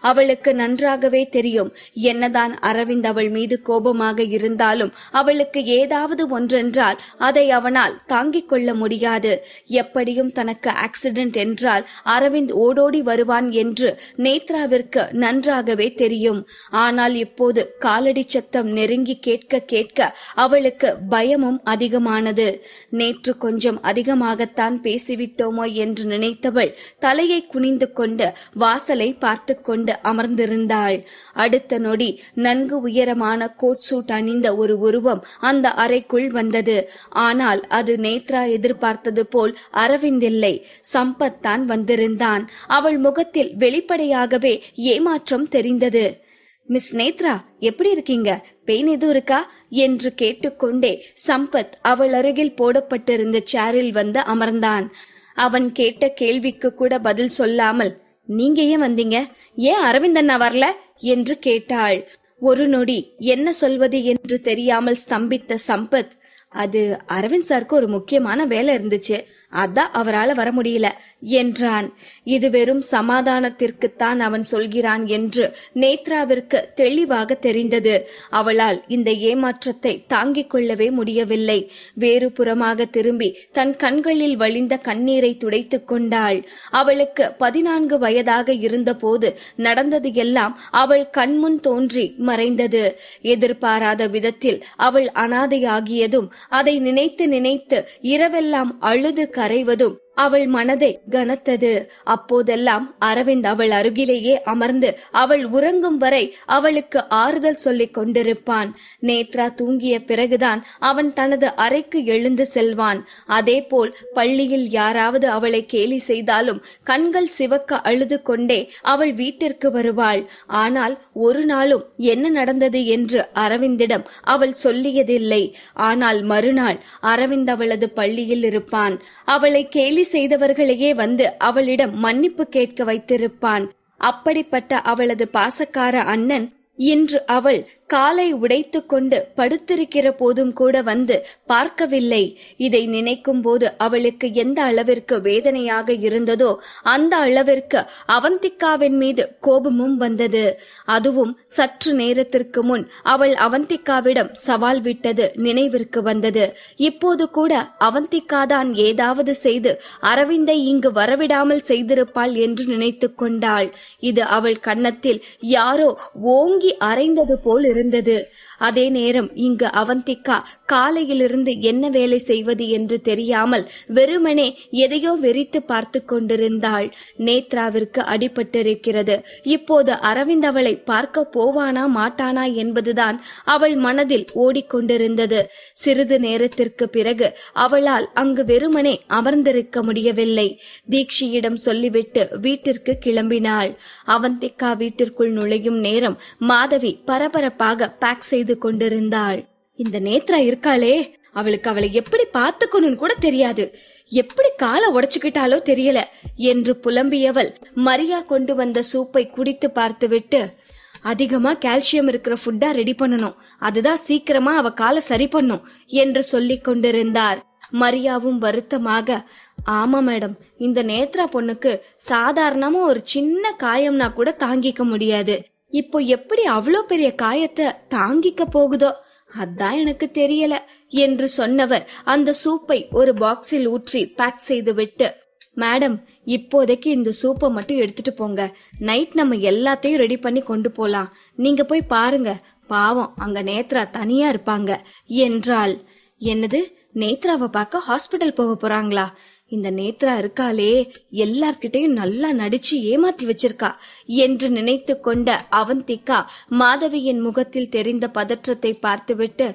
அவளுக்கு நன்றாகவே தெரியும், என்னதான் அரவிந்த் அவள் மீது கோபமாக இருந்தாலும் அவளுக்கு ஏதாவது ஒன்றென்றால் அதை அவனால் தாங்கிக் கொள்ள முடியாது. எப்படியும் தனக்கு ஆக்சிடென்ட் என்றால் அரவிந்த் ஓடோடி வருவான் என்று நேத்ராவிற்கு நன்றாகவே தெரியும். ஆனால் இப்போது காலடி சத்தம் நெருங்கி கேட்க கேட்க அவளுக்கு பயமும் அதிகமானது. நேற்று கொஞ்சம் அதிகமாக தான் பேசிவிட்டோமோ என்று நினைத்தவள் தலையை குனிந்து கொண்டு வாசலை பார்த்து கொண்டு அமர்ந்திருந்தாள். அடுத்த நொடி நன்கு உயரமான கோட் சூட் அணிந்த ஒரு உருவம் அந்த அறைக்குள் வந்தது. ஆனால் அது நேத்ரா எதிர்பார்த்தது போல் அரவிந்த் இல்லை, சம்பத் தான் வந்திருந்தான். அவள் முகத்தில் வெளிப்படையாகவே ஏமாற்றம் தெரிந்தது. மிஸ் நேத்ரா, எப்படி இருக்கீங்க? பெயின் எதுவும் இருக்கா என்று கேட்டுக்கொண்டே சம்பத் அவள் அருகில் போடப்பட்டிருந்த சேரில் வந்து அமர்ந்தான். அவன் கேட்ட கேள்விக்கு கூட பதில் சொல்லாமல், நீங்க ஏன் வந்தீங்க? ஏன் அரவிந்த் அண்ணா வரல என்று கேட்டாள். ஒரு நொடி என்ன சொல்வது என்று தெரியாமல் ஸ்தம்பித்த சம்பத், அது அரவிந்த் சாருக்கு ஒரு முக்கியமான வேலை இருந்துச்சு, அதான் அவரால் வர முடியல என்றான். இது வெறும் சமாதானத்திற்குத்தான் அவன் சொல்கிறான் என்று நேத்ராவிற்கு தெளிவாக தெரிந்தது. அவளால் இந்த ஏமாற்றத்தை தாங்கிக் கொள்ளவே முடியவில்லை. வேறு புறமாக திரும்பி தன் கண்களில் வழிந்த கண்ணீரை துடைத்துக் கொண்டாள். அவளுக்கு 14 வயதாக இருந்த போது நடந்தது எல்லாம் அவள் கண்முன் தோன்றி மறைந்தது. எதிர்பாராத விதத்தில் அவள் அனாதையாகியதும் அதை நினைத்து நினைத்து இரவெல்லாம் அழுது கரைவதும் அவள் மனதை கனத்தது. அப்போதெல்லாம் அரவிந்த் அவள் அருகிலேயே அமர்ந்து அவள் உறங்கும் வரை அவளுக்கு ஆறுதல் சொல்லிக் கொண்டிருப்பான். நேத்ரா தூங்கிய பிறகுதான் அவன் தனது அறைக்கு எழுந்து செல்வான். அதேபோல் பள்ளியில் யாராவது அவளை கேலி செய்தாலும் கண்கள் சிவக்க அழுது கொண்டே அவள் வீட்டிற்கு வருவாள். ஆனால் ஒரு நாளும் என்ன நடந்தது என்று அரவிந்திடம் அவள் சொல்லியதில்லை. ஆனால் மறுநாள் அரவிந்த் அவளது பள்ளியில் இருப்பான். அவளை கேலி செய்தவர்களையே வந்து அவளிடம் மன்னிப்பு கேட்க வைத்திருப்பான். அப்படிப்பட்ட அவளது பாசக்கார அண்ணன் இன்று அவள் காலை உடைத்து கொண்டு படுத்திருக்கிற போதும் கூட வந்து பார்க்கவில்லை. இதை நினைக்கும் போது அவளுக்கு எந்த அளவிற்கு வேதனையாக இருந்ததோ அந்த அளவிற்கு அவந்திகாவின் மீது கோபமும் வந்தது. அதுவும் சற்று நேரத்திற்கு முன் அவள் அவந்திகாவிடம் சவால் விட்டது நினைவிற்கு வந்தது. இப்போது கூட அவந்திகாதான் ஏதாவது செய்து அரவிந்தை இங்கு வரவிடாமல் செய்திருப்பாள் என்று நினைத்து கொண்டாள். இது அவள் கன்னத்தில் யாரோ ஓங்கி அறைந்தது போல் இருந்தது. அதே நேரம் இங்கு அவந்திகா காலையிலிருந்து என்ன வேலை செய்வது என்று தெரியாமல் வெறுமனே எதையோ வெறித்து பார்த்து கொண்டிருந்தாள். நேத்ராவிற்கு அடிபட்டிருக்கிறது. இப்போது அரவிந்த் அவளை பார்க்க போவானா மாட்டானா என்பதுதான் அவள் மனதில் ஓடிக்கொண்டிருந்தது. சிறிது நேரத்திற்கு பிறகு அவளால் அங்கு வெறுமனே அமர்ந்திருக்க முடியவில்லை. தீக்ஷியிடம் சொல்லிவிட்டு வீட்டிற்கு கிளம்பினாள். அவந்திகா வீட்டிற்குள் நுழையும் நேரம் மாதவி பரபரப்பாக பேக் செய்து கொண்டிருந்தாள். இந்த நேத்ரா இருக்காளே, அவளை எப்படி பார்த்துக்கணும்னு கூட தெரியாது, எப்படி காலை உடைச்சுக்கிட்டாலோ தெரியல என்று புலம்பியவள் மரியா கொண்டு வந்த சூப்பை குடித்து பார்த்துவிட்டு, அதிகமா கால்சியம் இருக்கிற ஃபுட்டா ரெடி பண்ணணும், அதுதான் சீக்கிரமா அவ காலை சரி பண்ணும் என்று சொல்லிக் கொண்டிருந்தார். மரியாவும் வருத்தமாக, ஆமா மேடம், இந்த நேத்ரா பொண்ணுக்கு சாதாரணமா ஒரு சின்ன காயம்னா கூட தாங்கிக்க முடியாது, இப்போ எப்படி அவ்வளோ பெரிய காயத்தை தாங்கிக்க போகுதோ அதான் எனக்கு தெரியல என்று சொன்னவர் அந்த சூப்பை ஒரு பாக்ஸில் ஊற்றி பேக் செய்து விட்டு, மேடம் இப்போதைக்கு இந்த சூப்பை மட்டும் எடுத்துட்டு போங்க, நைட் நம்ம எல்லாத்தையும் ரெடி பண்ணி கொண்டு போலாம், நீங்க போய் பாருங்க, பாவம் அங்க நேத்ரா தனியா இருப்பாங்க என்றாள். என்னது, நேத்ராவை பார்க்க ஹாஸ்பிட்டல் போக போறாங்களா? இந்த நேத்ரா இருக்காளே, எல்லார்கிட்டையும் நல்லா நடிச்சு ஏமாத்தி வச்சிருக்கா என்று நினைத்து கொண்ட அவந்திகா மாதவியின் முகத்தில் தெரிந்த பதற்றத்தை பார்த்துவிட்டு,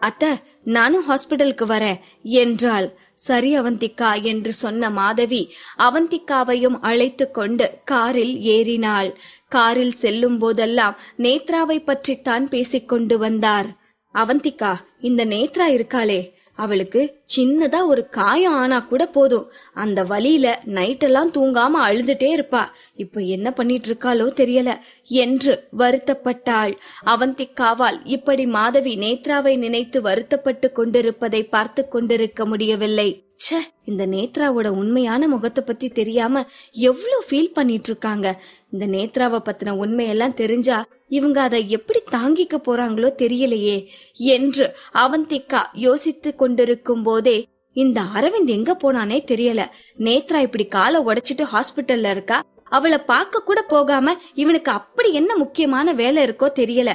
அத்த நானும் ஹாஸ்பிட்டலுக்கு வரேன் என்றாள். சரி அவந்திகா என்று சொன்ன மாதவி அவந்திகாவையும் அழைத்து கொண்டு காரில் ஏறினாள். காரில் செல்லும் போதெல்லாம் நேத்ராவை பற்றித்தான் பேசிக்கொண்டு வந்தார். அவந்திகா, இந்த நேத்ரா இருக்காளே, அவளுக்கு சின்னதா ஒரு காயம் ஆனா கூட போதும், அந்த வலியில நைட்டெல்லாம் தூங்காம அழுதுட்டே இருப்பா, இப்ப என்ன பண்ணிட்டு இருக்காளோ தெரியல என்று வருத்தப்பட்டாள். அவந்திகாவால் இப்படி மாதவி நேத்ராவை நினைத்து வருத்தப்பட்டு கொண்டிருப்பதை பார்த்து கொண்டிருக்க முடியவில்லை. ச்சே, இந்த நேத்ராவோட உண்மையான முகத்தை பத்தி தெரியாம எவ்வளவு ஃபீல் பண்ணிட்டு இருக்காங்க. இந்த நேத்ராவை பத்தின உண்மையெல்லாம் தெரிஞ்சா இவங்க அதை எப்படி தாங்கிக்க போறாங்களோ தெரியலையே என்று அவந்திகா யோசித்து கொண்டிருக்கும் போதே, இந்த அரவிந்த் எங்க போனானே தெரியல, நேத்ரா இப்படி காலை உடைச்சிட்டு ஹாஸ்பிட்டல்ல இருக்கா, அவளை பார்க்க கூட போகாம இவனுக்கு அப்படி என்ன முக்கியமான வேலை இருக்கோ தெரியல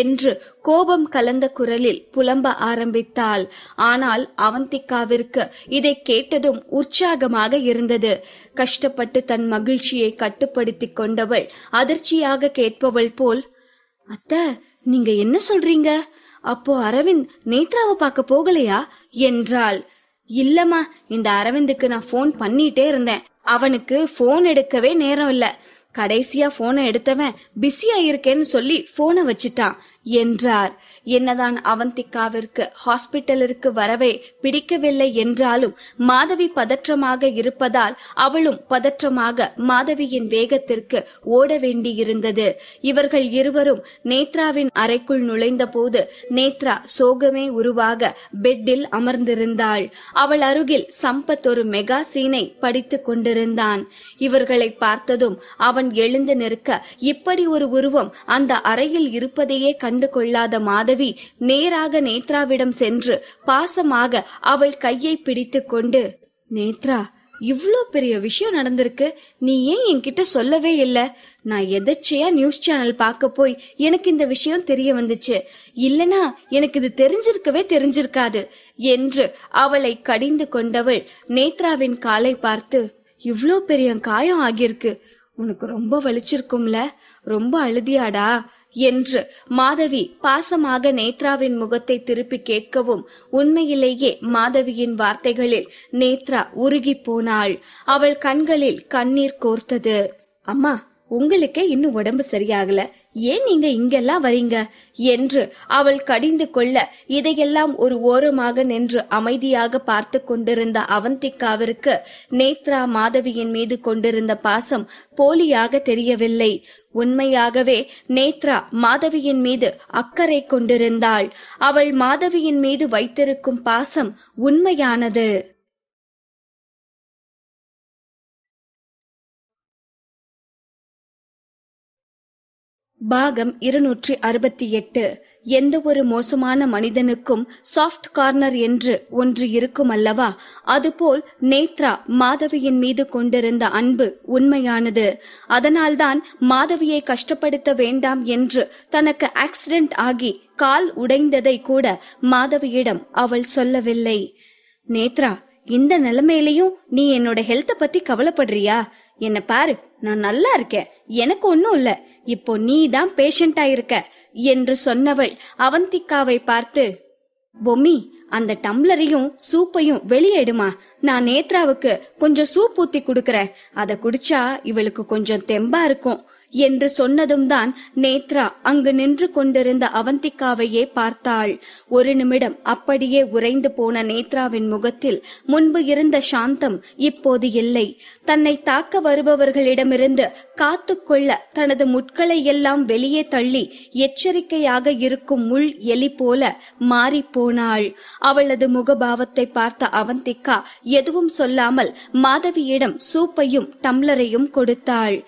என்று கோபம் கலந்த குரலில் புலம்ப ஆரம்பித்தாள். ஆனால் அவந்திகாவிற்கு இதை கேட்டதும் உற்சாகமாக இருந்தது. கஷ்டப்பட்டு தன் மகிழ்ச்சியை கட்டுப்படுத்தி கொண்டவள் அதிர்ச்சியாக கேட்பவள் போல், அத்த நீங்க என்ன சொல்றீங்க, அப்போ அரவிந்த் நேத்ராவை பார்க்க போகலையா என்றாள். இல்லம்மா, இந்த அரவிந்துக்கு நான் போன் பண்ணிட்டே இருந்தேன், அவனுக்கு போன் எடுக்கவே நேரம் இல்ல, கடைசியா போனை எடுத்தவன் பிஸியா இருக்கேன்னு சொல்லி போனை வச்சிட்டான் என்றார். என்னதான் அவந்திகாவிற்கு ஹாஸ்பிட்டலிற்கு வரவே பிடிக்கவில்லை என்றாலும் மாதவி பதற்றமாக இருப்பதால் அவளும் பதற்றமாக மாதவியின் வேகத்திற்கு ஓட வேண்டியிருந்தது. இவர்கள் இருவரும் நேத்ராவின் அறைக்குள் நுழைந்த போது நேத்ரா சோகமே உருவாக பெட்டில் அமர்ந்திருந்தாள். அவள் அருகில் சம்பத் ஒரு மெகா சீனை படித்துக் கொண்டிருந்தான். இவர்களை பார்த்ததும் அவன் எழுந்து நிற்க, இப்படி ஒரு உருவம் அந்த அறையில் இருப்பதையே கண்டு கொள்ளாத மாதவி நேராக நேத்ராவிடம் சென்று பாசமாக அவள் கையை பிடித்து கொண்டு, நேத்ரா, இவ்ளோ பெரிய விஷயம் நடந்திருக்கு, நீ ஏன் என்கிட்ட சொல்லவே இல்ல? நான் எதச்சையா நியூஸ் சேனல் பார்க்க போய் எனக்கு இந்த விஷயம் தெரிய வந்துச்சு, இல்லனா எனக்கு இது தெரிஞ்சிருக்காது என்று அவளை கடிந்து கொண்டவள் நேத்ராவின் காலை பார்த்து, இவ்ளோ பெரிய காயம் ஆகியிருக்கு, உனக்கு ரொம்ப வலிச்சிருக்கும்ல, ரொம்ப அழுதியாடா என்று மாதவி பாசமாக நேத்ராவின் முகத்தை திருப்பி கேட்கவும், உண்மையிலேயே மாதவியின் வார்த்தைகளில் நேத்ரா உருகி போனாள். அவள் கண்களில் கண்ணீர் கோர்த்தது. அம்மா, உங்களுக்கே இன்னும் உடம்பு சரியாகல, ஏன் நீங்க இங்கெல்லாம் வரீங்க என்று அவள் கடிந்து கொள்ள, இதையெல்லாம் ஒரு ஓரமாக நின்று அமைதியாக பார்த்து கொண்டிருந்த அவந்திகாவிற்கு நேத்ரா மாதவியின் மீது கொண்டிருந்த பாசம் போலியாக தெரியவில்லை. உண்மையாகவே நேத்ரா மாதவியின் மீது அக்கறை கொண்டிருந்தாள். அவள் மாதவியின் மீது வைத்திருக்கும் பாசம் உண்மையானது. பாகம் 268. எந்த ஒரு மோசமான மனிதனுக்கும் சாஃப்ட் கார்னர் என்று ஒன்று இருக்கும் அல்லவா? அதுபோல் நேத்ரா மாதவியின் மீது கொண்டிருந்த அன்பு உண்மையானது. அதனால்தான் மாதவியை கஷ்டப்படுத்த வேண்டாம் என்று தனக்கு ஆக்சிடென்ட் ஆகி கால் உடைந்ததை கூட மாதவியிடம் அவள் சொல்லவில்லை. நேத்ரா, இந்த நிலைமையிலையும் நீ என்னோட ஹெல்த்த பத்தி கவலைப்படுறியா? என்ன பாரு, நான் நல்லா இருக்கேன், எனக்கு ஒன்னும் இல்ல, இப்போ நீ தான் பேஷண்டா இருக்க என்று சொன்னவள் அவந்திகாவை பார்த்து, பொம்மி, அந்த டம்ளரையும் சூப்பையும் வெளியே எடுமா, நான் நேத்ராவுக்கு கொஞ்சம் சூப் ஊத்தி குடுக்கறேன், அத குடிச்சா இவளுக்கு கொஞ்சம் தெம்பா இருக்கும் என்று சொன்னதும் தான் நேத்ரா அங்கு நின்று கொண்டிருந்த அவந்திகாவையே பார்த்தாள். ஒரு நிமிடம் அப்படியே உறைந்து போன நேத்ராவின் முகத்தில் முன்பு இருந்த சாந்தம் இப்போது இல்லை. தன்னை தாக்க வருபவர்களிடமிருந்து காத்துக்கொள்ள தனது முட்களை எல்லாம் வெளியே தள்ளி எச்சரிக்கையாக இருக்கும் முள் எலி போல மாறி போனாள். அவளது முகபாவத்தை பார்த்த அவந்திகா எதுவும் சொல்லாமல் மாதவியிடம் சூப்பையும் டம்ளரையும் கொடுத்தாள்.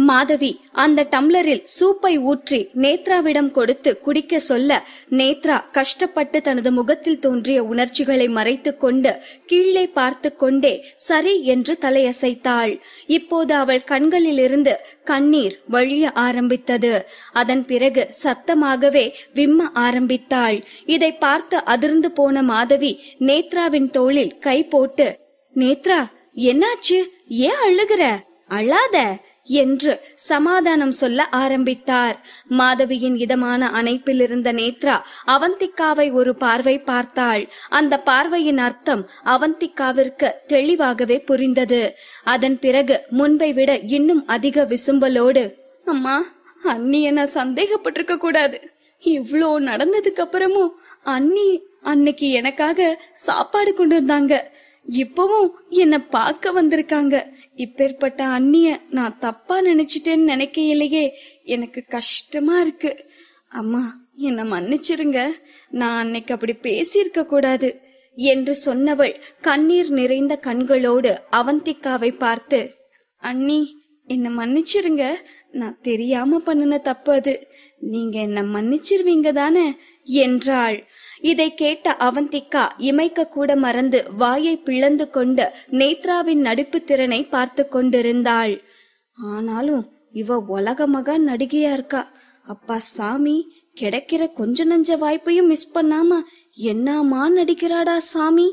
மாதவி அந்த டம்ளரில் சூப்பை ஊற்றி நேத்ராவிடம் கொடுத்து குடிக்க சொல்ல, நேத்ரா கஷ்டப்பட்டு தனது முகத்தில் தோன்றிய உணர்ச்சிகளை மறைத்து கொண்டு கீழே பார்த்து கொண்டே சரி என்று தலையசைத்தாள். இப்போது அவள் கண்களிலிருந்து கண்ணீர் வழிய ஆரம்பித்தது. அதன் பிறகு சத்தமாகவே விம்ம ஆரம்பித்தாள். இதை பார்த்து அதிர்ந்து போன மாதவி நேத்ராவின் தோளில் கை போட்டு, நேத்ரா, என்னாச்சு, ஏன் அழுகிற? அழாத என்று சமாதானம் சொல்ல ஆரம்பித்தார். மாதவியின் இதமான அணைப்பில் இருந்த நேத்ரா அவந்திகாவை ஒரு பார்வை பார்த்தாள். அந்த பார்வையின் அர்த்தம் அவந்திகாவிற்கு தெளிவாகவே புரிந்தது. அதன் பிறகு முன்பை விட இன்னும் அதிக விசும்பலோடு, அம்மா, அண்ணிய நான் சந்தேகப்பட்டிருக்க கூடாது. இவ்ளோ நடந்ததுக்கு அப்புறமும் அண்ணி அன்னைக்கு எனக்காக சாப்பாடு கொண்டு வந்தாங்க, இப்பவும் என்ன பார்க்க வந்திருக்காங்க. இப்பேற்பட்ட அண்ணிய நான் தப்பா நினைச்சிட்டேன்னு நினைக்கையிலேயே எனக்கு கஷ்டமா இருக்கு. அம்மா, என்ன மன்னிச்சிருங்க, நான் அன்னைக்கு அப்படி பேசியிருக்க கூடாது என்று சொன்னவள் கண்ணீர் நிறைந்த கண்களோடு அவந்திகாவை பார்த்து, அண்ணி, என்ன மன்னிச்சிருங்க, நான் தெரியாம பண்ணின தப்பு அது, நீங்க என்ன மன்னிச்சிருவீங்க தானே என்றாள். இதை கேட்ட அவந்திகா இமைக்க கூட மறந்து வாயை பிளந்து கொண்டு நேத்ராவின் நடிப்பு திறனை பார்த்து கொண்டிருந்தாள். ஆனாலும் இவ உலக மகா நடிகையா இருக்கா. அப்பா சாமி, கிடைக்கிற கொஞ்ச நஞ்ச வாய்ப்பையும் மிஸ் பண்ணாம என்னமா நடிக்கிறாடா சாமி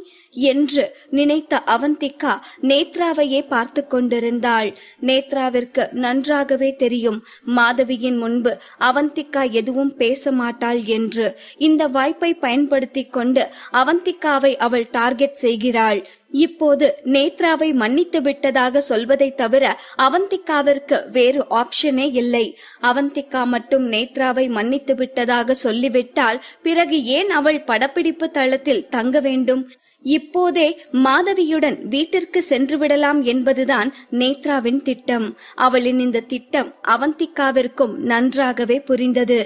என்று நினைத்த அவந்திகா நேத்ராவையே பார்த்து கொண்டிருந்தாள். நேத்ராவிற்கு நன்றாகவே தெரியும் மாதவியின் முன்பு அவந்திகா எதுவும் பேச மாட்டாள் என்று. இந்த வாய்ப்பை பயன்படுத்தி கொண்டு அவந்திகாவை அவள் டார்கெட் செய்கிறாள். இப்போது நேத்ராவை மன்னித்து விட்டதாக சொல்வதை தவிர அவந்திகாவிற்கு வேறு ஆப்ஷனே இல்லை. அவந்திகா மட்டும் நேத்ராவை மன்னித்து விட்டதாக சொல்லிவிட்டால் பிறகு ஏன் அவள் படப்பிடிப்பு தளத்தில் தங்க வேண்டும்? இப்போதே மாதவியுடன் வீட்டிற்கு சென்று விடலாம் என்பதுதான் நேத்ராவின் திட்டம். அவளின் இந்த திட்டம் அவந்திகாவிற்கும் நன்றாகவே புரிந்தது.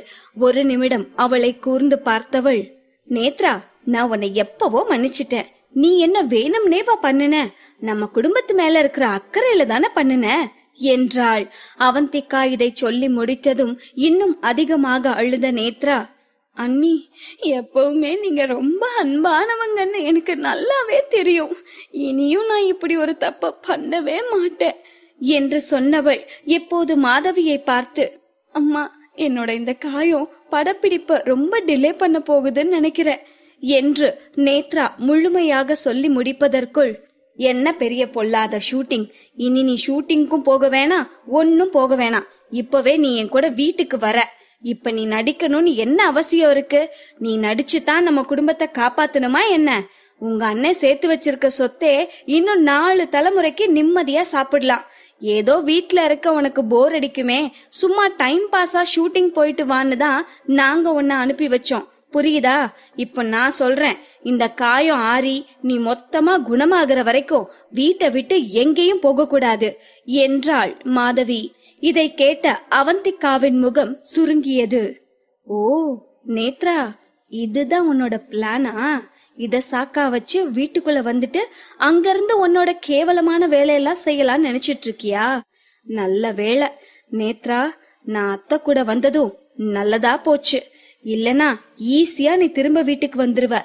ஒரு நிமிடம் அவளை கூர்ந்து பார்த்தவள், நேத்ரா, நான் உன்னை எப்பவோ மன்னிச்சிட்டேன், நீ என்ன வேணும்னேவா பண்ணுன? நம்ம குடும்பத்து மேல இருக்கிற அக்கறையில தானே பண்ணுன என்றாள். அவந்திகா இதை சொல்லி முடித்ததும் இன்னும் அதிகமாக அழுத நேத்ரா, அண்ணி, எப்பவுமே நீங்க ரொம்ப அன்பானவங்கன்னு எனக்கு நல்லாவே தெரியும், இனியும் நான் இப்படி ஒரு தப்ப பண்ணவே மாட்டேன் என்று சொன்னவள் இப்போது மாதவியை பார்த்து, அம்மா, என்னோட இந்த காயம் படப்பிடிப்ப ரொம்ப டிலே பண்ண போகுதுன்னு நினைக்கிறேன் என்று நேத்ரா முழுமையாக சொல்லி முடிப்பதற்குள், என்ன பெரிய பொல்லாத ஷூட்டிங், இனி நீ ஷூட்டிங்க்கும் போக வேணாம், ஒன்னும் போக வேணாம், இப்பவே நீ என் கூட வீட்டுக்கு வர. இப்ப நீ நடிக்கணும்னு என்ன அவசியம் இருக்கு? நீ நடிச்சுதான் நம்ம குடும்பத்தை காப்பாத்தணுமா என்ன? உங்க அண்ணன் சேர்த்து வச்சிருக்க சொத்தே இன்னும் 4 தலைமுறைக்கு நிம்மதியா சாப்பிடலாம். ஏதோ வீட்ல இருக்க உனக்கு போர் அடிக்குமே, சும்மா டைம் பாஸா ஷூட்டிங் போயிட்டு வான்னு தான் நாங்க உன்னை அனுப்பி வச்சோம், புரியுதா? இப்ப நான் சொல்றேன், இந்த காயம் ஆறி நீ மொத்தமா குணமாகிற வரைக்கும் வீட்டை விட்டு எங்கேயும் போக கூடாது என்றாள் மாதவி. இதை கேட்ட அவந்திகாவின் முகம் சுருங்கியது. ஓ நேத்ரா, இதுதான் உன்னோட பிளானா? இத சாக்கா வச்சு வீட்டுக்குள்ள வந்துட்டு அங்கிருந்து உன்னோட கேவலமான வேலையெல்லாம் செய்யலாம் நினைச்சிட்டு இருக்கியா? நல்ல வேலை நேத்ரா, நான் அத்தை கூட வந்ததும் நல்லதா போச்சு. இல்லனா ஈஸியா நீ திரும்ப வீட்டுக்கு வந்துருவ.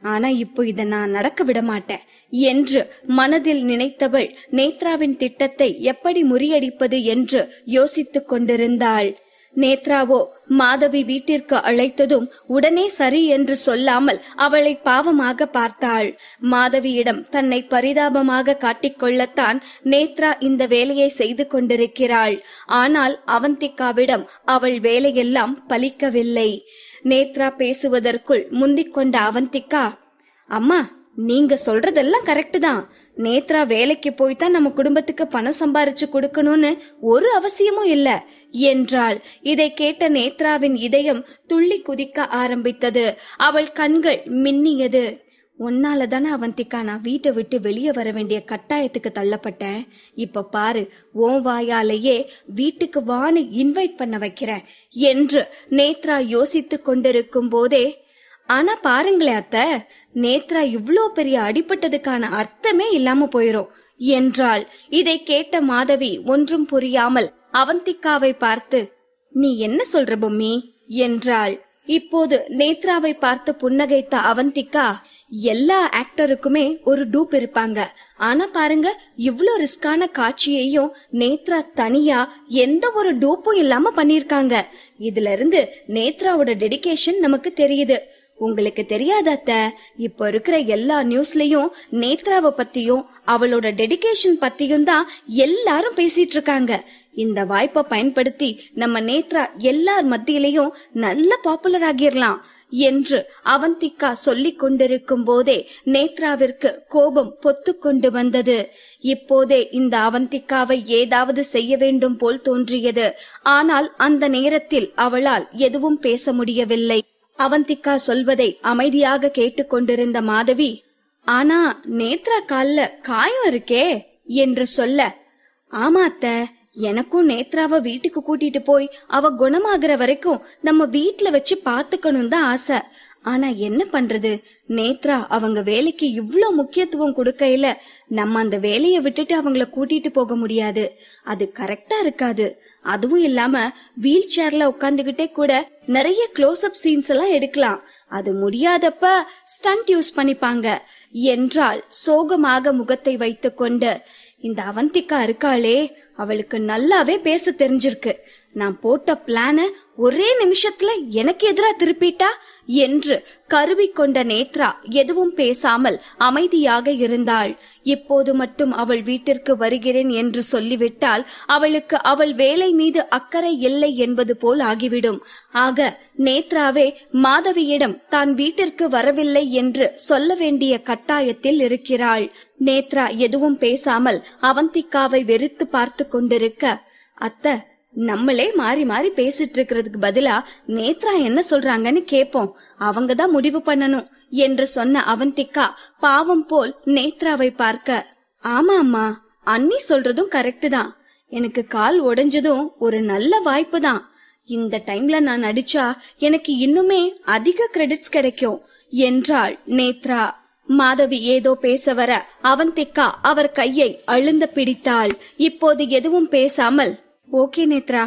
ஆனா இப்போ இத நான் நடக்க விட மாட்டேன் என்று மனதில் நினைத்தவள் நேத்ராவின் திட்டத்தை எப்படி முறியடிப்பது என்று யோசித்துக் கொண்டிருந்தாள். நேத்ராவோ மாதவி வீட்டிற்கு அழைத்ததும் உடனே சரி என்று சொல்லாமல் அவளை பாவமாக பார்த்தாள். மாதவியிடம் தன்னை பரிதாபமாக காட்டிக்கொள்ளத்தான் நேத்ரா இந்த வேலையை செய்து கொண்டிருக்கிறாள். ஆனால் அவந்திகாவிடம் அவள் வேலையெல்லாம் பலிக்கவில்லை. நேத்ரா பேசுவதற்குள் முந்திக் கொண்ட அவந்திகா, அம்மா நீங்க சொல்றதெல்லாம் கரெக்ட் தான். நேத்ரா வேலைக்கு போய்தான் நம்ம குடும்பத்துக்கு பணம் சம்பாரிச்சு கொடுக்கணும்னு ஒரு அவசியமும் இல்ல என்றாள். இதை கேட்ட நேத்ராவின் இதயம் துள்ளி குதிக்க ஆரம்பித்தது. அவள் கண்கள் மின்னியது. உன்னாலதானே அவந்திகா நான் வீட்டை விட்டு வெளியே வர வேண்டிய கட்டாயத்துக்கு தள்ளப்பட்டேன். இப்ப பாரு, உன் வாயாலேயே வீட்டுக்கு வான்னு இன்வைட் பண்ண வைக்கிறேன் என்று நேத்ரா யோசித்து கொண்டிருக்கும் போதே, ஆனா பாருங்களே அத்தை, நேத்ரா இவ்ளோ பெரிய அடிபட்டதுக்கான அர்த்தமே இல்லாம போயிரும் என்றாள். இதை கேட்ட மாதவி ஒன்றும் புரியாமல் அவந்திகாவை பார்த்து, நீ என்ன சொல்ற பொம்மி என்றாள். இப்போது நேத்ராவை பார்த்து புன்னகைத்த அவந்திகா, எல்லா ஆக்டருக்குமே ஒரு டூப் இருப்பாங்க. ஆனா பாருங்க, இவ்ளோ ரிஸ்கான காட்சியையும் நேத்ரா தனியா எந்த ஒரு டூப்பும் இல்லாம பண்ணிருக்காங்க. இதுல இருந்து நேத்ராவோட டெடிகேஷன் நமக்கு தெரியுது. உங்களுக்கு தெரியாத அத்தை, இப்ப இருக்கிற எல்லா நியூஸ்லயும் நேத்ராவை பத்தியும் அவளோட டெடிகேஷன் பத்தியும் தான் எல்லாரும் பேசிட்டு இருக்காங்க. இந்த வாய்ப்பை பயன்படுத்தி நம்ம நேத்ரா எல்லார் மத்தியிலையும் நல்ல பாப்புலர் ஆகிரலாம் என்று அவந்திகா சொல்லிக் கொண்டிருக்கும் போதே நேத்ராவிற்கு கோபம் பொத்து கொண்டு வந்தது. இப்போதே இந்த அவந்திகாவை ஏதாவது செய்ய வேண்டும் போல் தோன்றியது. ஆனால் அந்த நேரத்தில் அவளால் எதுவும் பேச முடியவில்லை. அவந்திகா சொல்வதை அமைதியாக கேட்டுக்கொண்டிருந்த மாதவி, ஆனா நேத்ரா கால்ல காயம் இருக்கே என்று சொல்ல, ஆமா அத்தை, எனக்கும் நேத்ராவ வீட்டுக்கு கூட்டிட்டு போய் அவ குணமாகிற வரைக்கும் நம்ம வீட்டுல வச்சு பாத்துக்கணும் தான் ஆசை. ஆனா என்ன பண்றது, நேத்ரா அவங்க வேலைக்கு இவ்ளோ முக்கியத்துவம் கொடுக்கையில நம்ம அந்த வேலைய விட்டுட்டு அவங்கள கூட்டிட்டு போக முடியாது. அது கரெக்டா இருக்காது. அதுவும் இல்லாம வீல் சேர்ல உட்காந்துகிட்டே கூட நிறைய க்ளோஸ் அப் சீன்ஸ் எல்லாம் எடுக்கலாம். அது முடியாதப்ப ஸ்டண்ட் யூஸ் பண்ணிப்பாங்க என்றால் சோகமாக முகத்தை வைத்துக் கொண்டு, இந்த அவந்திகா இருக்காளே, அவளுக்கு நல்லாவே பேச தெரிஞ்சிருக்கு. நான் போட்ட பிளான ஒரே நிமிஷத்துல எனக்கு எதிரா திருப்பிட்டா என்று கருவிக்கொண்ட நேத்ரா எதுவும் பேசாமல் அமைதியாக இருந்தாள். இப்போது மட்டும் அவள் வீட்டிற்கு வருகிறேன் என்று சொல்லிவிட்டால் அவளுக்கு அவள் வேலை மீது அக்கறை இல்லை என்பது போல் ஆகிவிடும். ஆக நேத்ராவே மாதவியிடம் தான் வீட்டிற்கு வரவில்லை என்று சொல்ல வேண்டிய கட்டாயத்தில் இருக்கிறாள். நேத்ரா எதுவும் பேசாமல் அவந்திகாவை வெறுத்து பார்த்து கொண்டிருக்க, அத்தை, நம்மளே மாறி மாறி பேசிட்டு இருக்கிறதுக்கு பதிலா நேத்ரா என்ன சொல்றாங்கன்னு கேப்போம், அவங்கதான் முடிவு பண்ணணும் என்று சொன்ன அவந்திகா பாவம் போல் நேத்ராவை பார்க்க, ஆமா அம்மா, அண்ணி சொல்றதும் கரெக்ட் தான். எனக்கு கால் உடைஞ்சதும் ஒரு நல்ல வாய்ப்பு தான். இந்த டைம்ல நான் நடிச்சா எனக்கு இன்னுமே அதிக கிரெடிட்ஸ் கிடைக்கும் என்றாள் நேத்ரா. மாதவி ஏதோ பேச வர அவந்திகா அவர் கையை அழுந்த பிடித்தாள். இப்போது எதுவும் பேசாமல், ஓகே நேத்ரா,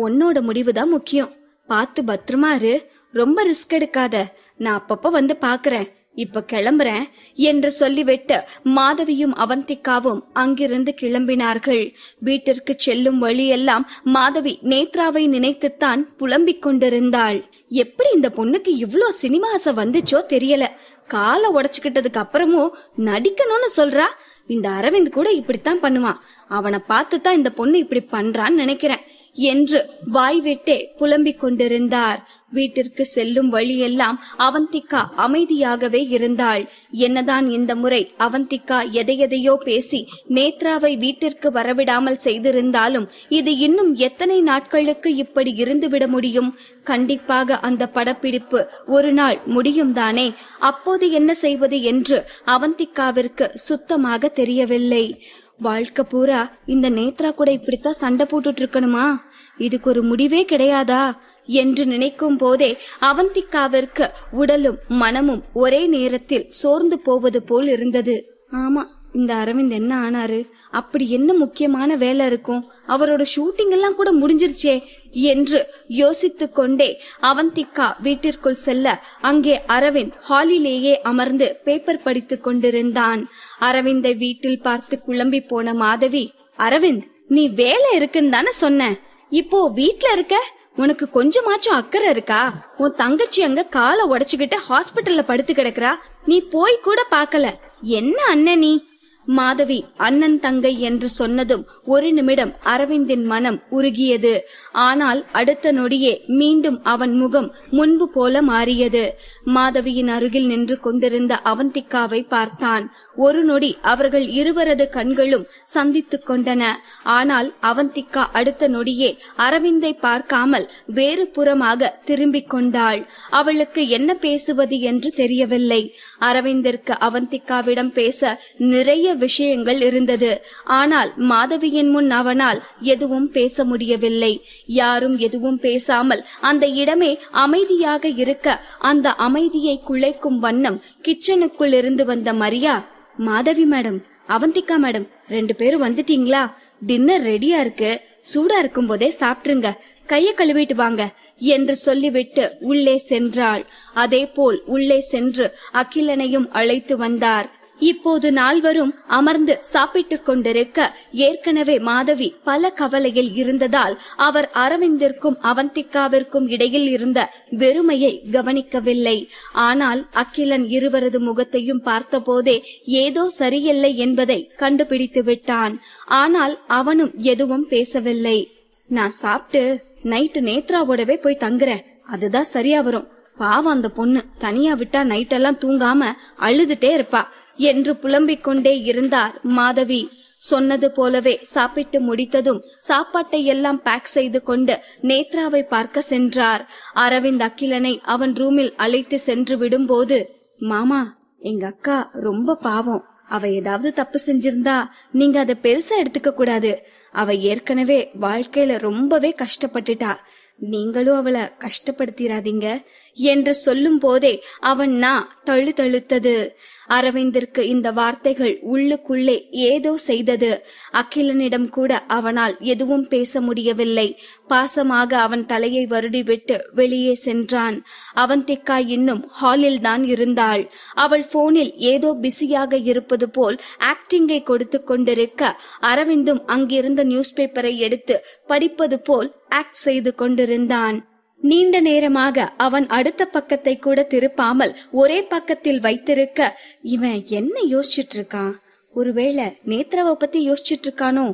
உன்னோட முடிவுதான் முக்கியம். பார்த்து பத்திரமா இரு, ரொம்ப ரிஸ்க் எடுக்காத. நான் அப்பப்ப வந்து பாக்குறேன், இப்ப கிளம்புறேன் என்று சொல்லிவிட்டு மாதவியும் அவந்திகாவும் அங்கிருந்து கிளம்பினார்கள். வீட்டிற்கு செல்லும் வழியெல்லாம் மாதவி நேத்ராவை நினைத்துத்தான் புலம்பிக் கொண்டிருந்தாள். எப்படி இந்த பொண்ணுக்கு இவ்ளோ சினிமா ஆசை வந்துச்சோ தெரியல. காலை உடைச்சுக்கிட்டதுக்கு அப்புறமும் நடிக்கணும்னு சொல்றா. இந்த அரவிந்த் கூட இப்படித்தான் பண்ணுவான். அவனை பார்த்துதான் இந்த பொண்ணு இப்படி பண்றான்னு நினைக்கிறேன் என்று வாய்விட்டே புலம்பிக் கொண்டிருந்தார். வீட்டிற்கு செல்லும் வழியெல்லாம் அவந்திகா அமைதியாகவே இருந்தாள். என்னதான் இந்த முறை அவந்திகா எதையெதையோ பேசி நேத்ராவை வீட்டிற்கு வரவிடாமல் செய்திருந்தாலும் இது இன்னும் எத்தனை நாட்களுக்கு இப்படி இருந்துவிட முடியும்? கண்டிப்பாக அந்த படப்பிடிப்பு ஒரு நாள் முடியும் தானே. அப்போது என்ன செய்வது என்று அவந்திகாவிற்கு சுத்தமாக தெரியவில்லை. வாழ்க்கை பூரா இந்த நேத்ரா கூட இப்படித்தான் சண்டை போட்டுட்டு இருக்கணுமா? இதுக்கு ஒரு முடிவே கிடையாதா என்று நினைக்கும் போதே அவந்திகாவிற்கு உடலும் மனமும் ஒரே நேரத்தில் சோர்ந்து போவது போல் இருந்தது. ஆமா, இந்த அரவிந்த் என்ன ஆனாரு? அப்படி என்ன முக்கியமான வேலை இருக்கும்? அவரோட ஷூட்டிங் எல்லாம் கூட முடிஞ்சிருச்சே என்று யோசித்து கொண்டே அவந்திகா வீட்டிற்குள் செல்ல அங்கே அரவிந்த் ஹாலிலேயே அமர்ந்து பேப்பர் படித்துக் கொண்டிருந்தான். அரவிந்தை வீட்டில் பார்த்து குழம்பி போன மாதவி, அரவிந்த், நீ வேலை இருக்குன்னு தானே சொன்ன, இப்போ வீட்ல இருக்க? உனக்கு கொஞ்சமாச்சும் அக்கறை இருக்கா? உன் தங்கச்சி அங்க காலை உடைச்சுக்கிட்டு ஹாஸ்பிட்டல்ல படுத்து கிடக்குறா, நீ போய் கூட பாக்கல. என்ன அண்ணன் நீ? மாதவி அண்ணன் தங்கை என்று சொன்னதும் ஒரு நிமிடம் அரவிந்தின் மனம் உருகியது. ஆனால் அடுத்த நொடியே மீண்டும் அவன் முகம் முன்பு போல மாறியது. மாதவியின் அருகில் நின்று கொண்டிருந்த அவந்திகாவை பார்த்தான். ஒரு நொடி அவர்கள் இருவரது கண்களும் சந்தித்துக் கொண்டன. ஆனால் அவந்திகா அடுத்த நொடியே அரவிந்தை பார்க்காமல் வேறு புறமாக திரும்பிக் கொண்டாள். அவளுக்கு என்ன பேசுவது என்று தெரியவில்லை. அரவிந்திற்கு அவந்திகாவிடம் பேச நிறைய விஷயங்கள் இருந்தது. ஆனால் மாதவியின் முன் அவனால் எதுவும் பேச முடியவில்லை. யாரும் எதுவும் பேசாமல் அந்த இடமே அமைதியாக இருக்க அந்த அமைதியை குலைக்கும் வண்ணம் கிச்சனுக்குள் இருந்து வந்த மரியா, மாதவி மேடம், அவந்திகா மேடம், 2 பேரும் வந்துட்டீங்களா? டின்னர் ரெடியா இருக்கு, சூடா இருக்கும் போதே சாப்பிட்டுருங்க, கைய கழுவிட்டு வாங்க என்று சொல்லிவிட்டு உள்ளே சென்றாள். அதே போல் உள்ளே சென்று அகிலனையும் அழைத்து வந்தார். இப்போது நால்வரும் அமர்ந்து சாப்பிட்டுக் கொண்டிருக்க ஏற்கனவே மாதவி பல கவலையில் இருந்ததால் அவர் அரவிந்திற்கும் அவந்திகாவிற்கும் இடையில் இருந்த வெறுமையை கவனிக்கவில்லை. ஆனால் அகிலன் இருவரது முகத்தையும் பார்த்தபோதே ஏதோ சரியில்லை என்பதை கண்டுபிடித்து விட்டான். ஆனால் அவனும் எதுவும் பேசவில்லை. நான் சாப்பிட்டு நைட்டு நேத்ராவோடவே போய் தங்குறேன், அதுதான் சரியா வரும். பாவம் அந்த பொண்ணு, தனியா விட்டா நைட்டெல்லாம் தூங்காம அழுதுட்டே இருப்பா என்று புலம்பிக் கொண்டே இருந்தார் மாதவி. சொன்னது போலவே சாப்பிட்டு முடித்ததும் சாப்பாட்டை எல்லாம் பேக் செய்து கொண்டு நேத்ராவை பார்க்க சென்றார். அரவிந்த் அகிலனை அவன் ரூமில் அழைத்து சென்று விடும்போது, மாமா, எங்க அக்கா ரொம்ப பாவம், அவ ஏதாவது தப்பு செஞ்சிருந்தா நீங்க அதை பெருசா எடுத்துக்க கூடாது. அவ ஏற்கனவே வாழ்க்கையில ரொம்பவே கஷ்டப்பட்டுட்டா, நீங்களும் அவளை கஷ்டப்படுத்திராதீங்க என்று சொல்லும் போதே அவன் தழுத்தழுத்தது. அரவிந்திற்கு இந்த வார்த்தைகள் உள்ளுக்குள்ளே ஏதோ செய்தது. அகிலனிடம் கூட அவனால் எதுவும் பேச முடியவில்லை. பாசமாக அவன் தலையை வருடிவிட்டு வெளியே சென்றான். அவந்திகா இன்னும் ஹாலில் தான் இருந்தாள். அவள் போனில் ஏதோ பிஸியாக இருப்பது போல் ஆக்டிங்கை கொடுத்து கொண்டிருக்க அரவிந்தும் அங்கிருந்த நியூஸ் பேப்பரை எடுத்து படிப்பது போல் ஆக்ட் செய்து கொண்டிருந்தான். நீண்ட நேரமாக அவன் அடுத்த பக்கத்தை கூட திருப்பாமல் ஒரே பக்கத்தில் வைத்திருக்க இவன் என்ன யோசிச்சுட்டு இருக்கான்? ஒருவேளை நேத்ராவை பத்தி யோசிச்சுட்டு இருக்கானோ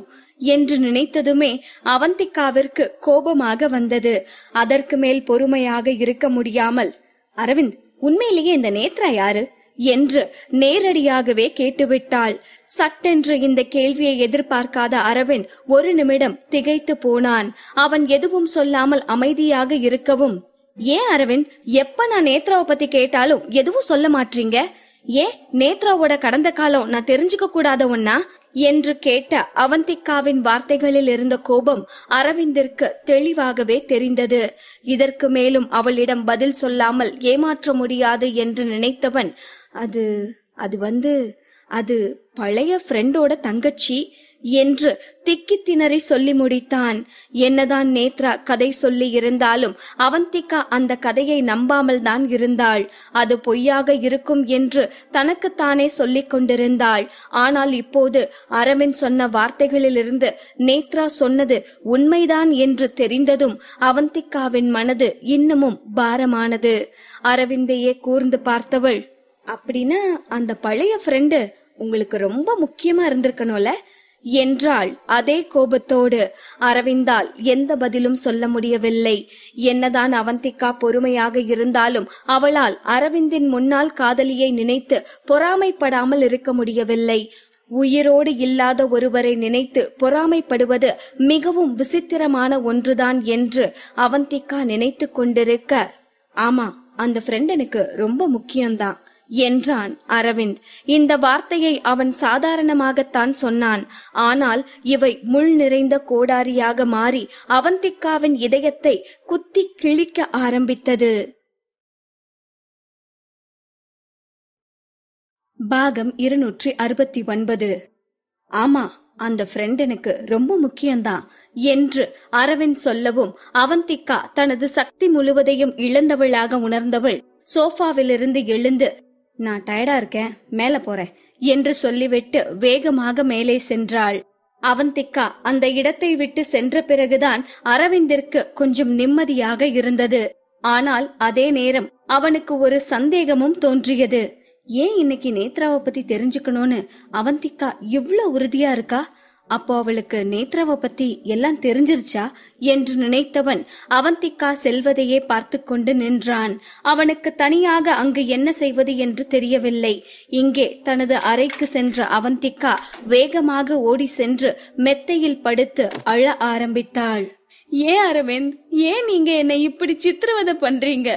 என்று நினைத்ததுமே அவந்திகாவிற்கு கோபமாக வந்தது. அதற்கு மேல் பொறுமையாக இருக்க முடியாமல், அரவிந்த், உண்மையிலேயே இந்த நேத்ரா யாரு என்று நேரடியாகவே கேட்டுவிட்டாள். சட்டென்று இந்த கேள்வியை எதிர்பார்க்காத அரவிந்த் ஒரு நிமிடம் திகைத்து போனான். அவன் எதுவும் சொல்லாமல் அமைதியாக இருக்கவும், ஏன் அரவிந்த், எப்ப நான் நேத்ராவை பத்தி கேட்டாலும் எதுவும் சொல்ல மாட்டீங்க? ஏன் நேத்ராவோட கடந்த காலம் நான் தெரிஞ்சுக்க கூடாத ஒன்னா என்று கேட்ட அவந்திகாவின் வார்த்தைகளில் இருந்த கோபம் அரவிந்திற்கு தெளிவாகவே தெரிந்தது. இதற்கு மேலும் அவளிடம் பதில் சொல்லாமல் ஏமாற்ற முடியாது என்று நினைத்தவன், அது பழைய ஃப்ரெண்டோட தங்கச்சி என்று திக்கி திணறி சொல்லி முடித்தான். என்னதான் நேத்ரா கதை சொல்லி இருந்தாலும் அவந்திகா அந்த கதையை நம்பாமல் தான் இருந்தாள். அது பொய்யாக இருக்கும் என்று தனக்குத்தானே சொல்லிக் கொண்டிருந்தாள். ஆனால் இப்போது அரவிந்த் சொன்ன வார்த்தைகளிலிருந்து நேத்ரா சொன்னது உண்மைதான் என்று தெரிந்ததும் அவந்திகாவின் மனது இன்னமும் பாரமானது. அரவிந்தையே கூர்ந்து பார்த்தவள், அப்படின்னா அந்த பழைய ஃப்ரெண்டு உங்களுக்கு ரொம்ப முக்கியமா இருந்திருக்கணும்ல என்றாள் அதே கோபத்தோடு. அரவிந்தால் எந்த பதிலும் சொல்ல முடியவில்லை. என்னதான் அவந்திகா பொறுமையாக இருந்தாலும் அவளால் அரவிந்தின் முன்னாள் காதலியை நினைத்து பொறாமைப்படாமல் இருக்க முடியவில்லை. உயிரோடு இல்லாத ஒருவரை நினைத்து பொறாமைப்படுவது மிகவும் விசித்திரமான ஒன்றுதான் என்று அவந்திகா நினைத்து கொண்டிருக்க, ஆமா, அந்த ஃப்ரெண்ட் எனக்கு ரொம்ப முக்கியம்தான் என்றான் அரவிந்த். இந்த வார்த்தையை அவன் சாதாரணமாகத்தான் சொன்னான். ஆனால் இவை முள் நிறைந்த கோடாரியாக மாறி அவந்திகாவின் இதயத்தை குத்தி கிழிக்க ஆரம்பித்தது. பாகம் 269. ஆமா, அந்த ஃப்ரெண்ட் எனக்கு ரொம்ப முக்கியம்தான் என்று அரவிந்த் சொல்லவும் அவந்திகா தனது சக்தி முழுவதையும் இழந்தவளாக உணர்ந்தவள் சோஃபாவிலிருந்து எழுந்து, நான் டயர்டா இருக்கேன், மேல போறேன் என்று சொல்லிவிட்டு வேகமாக மேலே சென்றாள். அவந்திகா அந்த இடத்தை விட்டு சென்ற பிறகுதான் அரவிந்திற்கு கொஞ்சம் நிம்மதியாக இருந்தது. ஆனால் அதே நேரம் அவனுக்கு ஒரு சந்தேகமும் தோன்றியது. ஏன் இன்னைக்கு நேத்ராவை பத்தி தெரிஞ்சுக்கணும்னு அவந்திகா இவ்ளோ உறுதியா இருக்கா? அப்போ அவளுக்கு நேத்ராவை பத்தி எல்லாம் தெரிஞ்சிருச்சா என்று நினைத்தவன் அவந்திகா செல்வதையே பார்த்து கொண்டு நின்றான். அவனுக்கு தனியாக அங்கு என்ன செய்வது என்று தெரியவில்லை. இங்கே தனது அறைக்கு சென்ற அவந்திகா வேகமாக ஓடி சென்று மெத்தையில் படுத்து அழ ஆரம்பித்தாள். ஏன் அரவிந்த், ஏன் நீங்க என்னை இப்படி சித்திரவதை பண்றீங்க?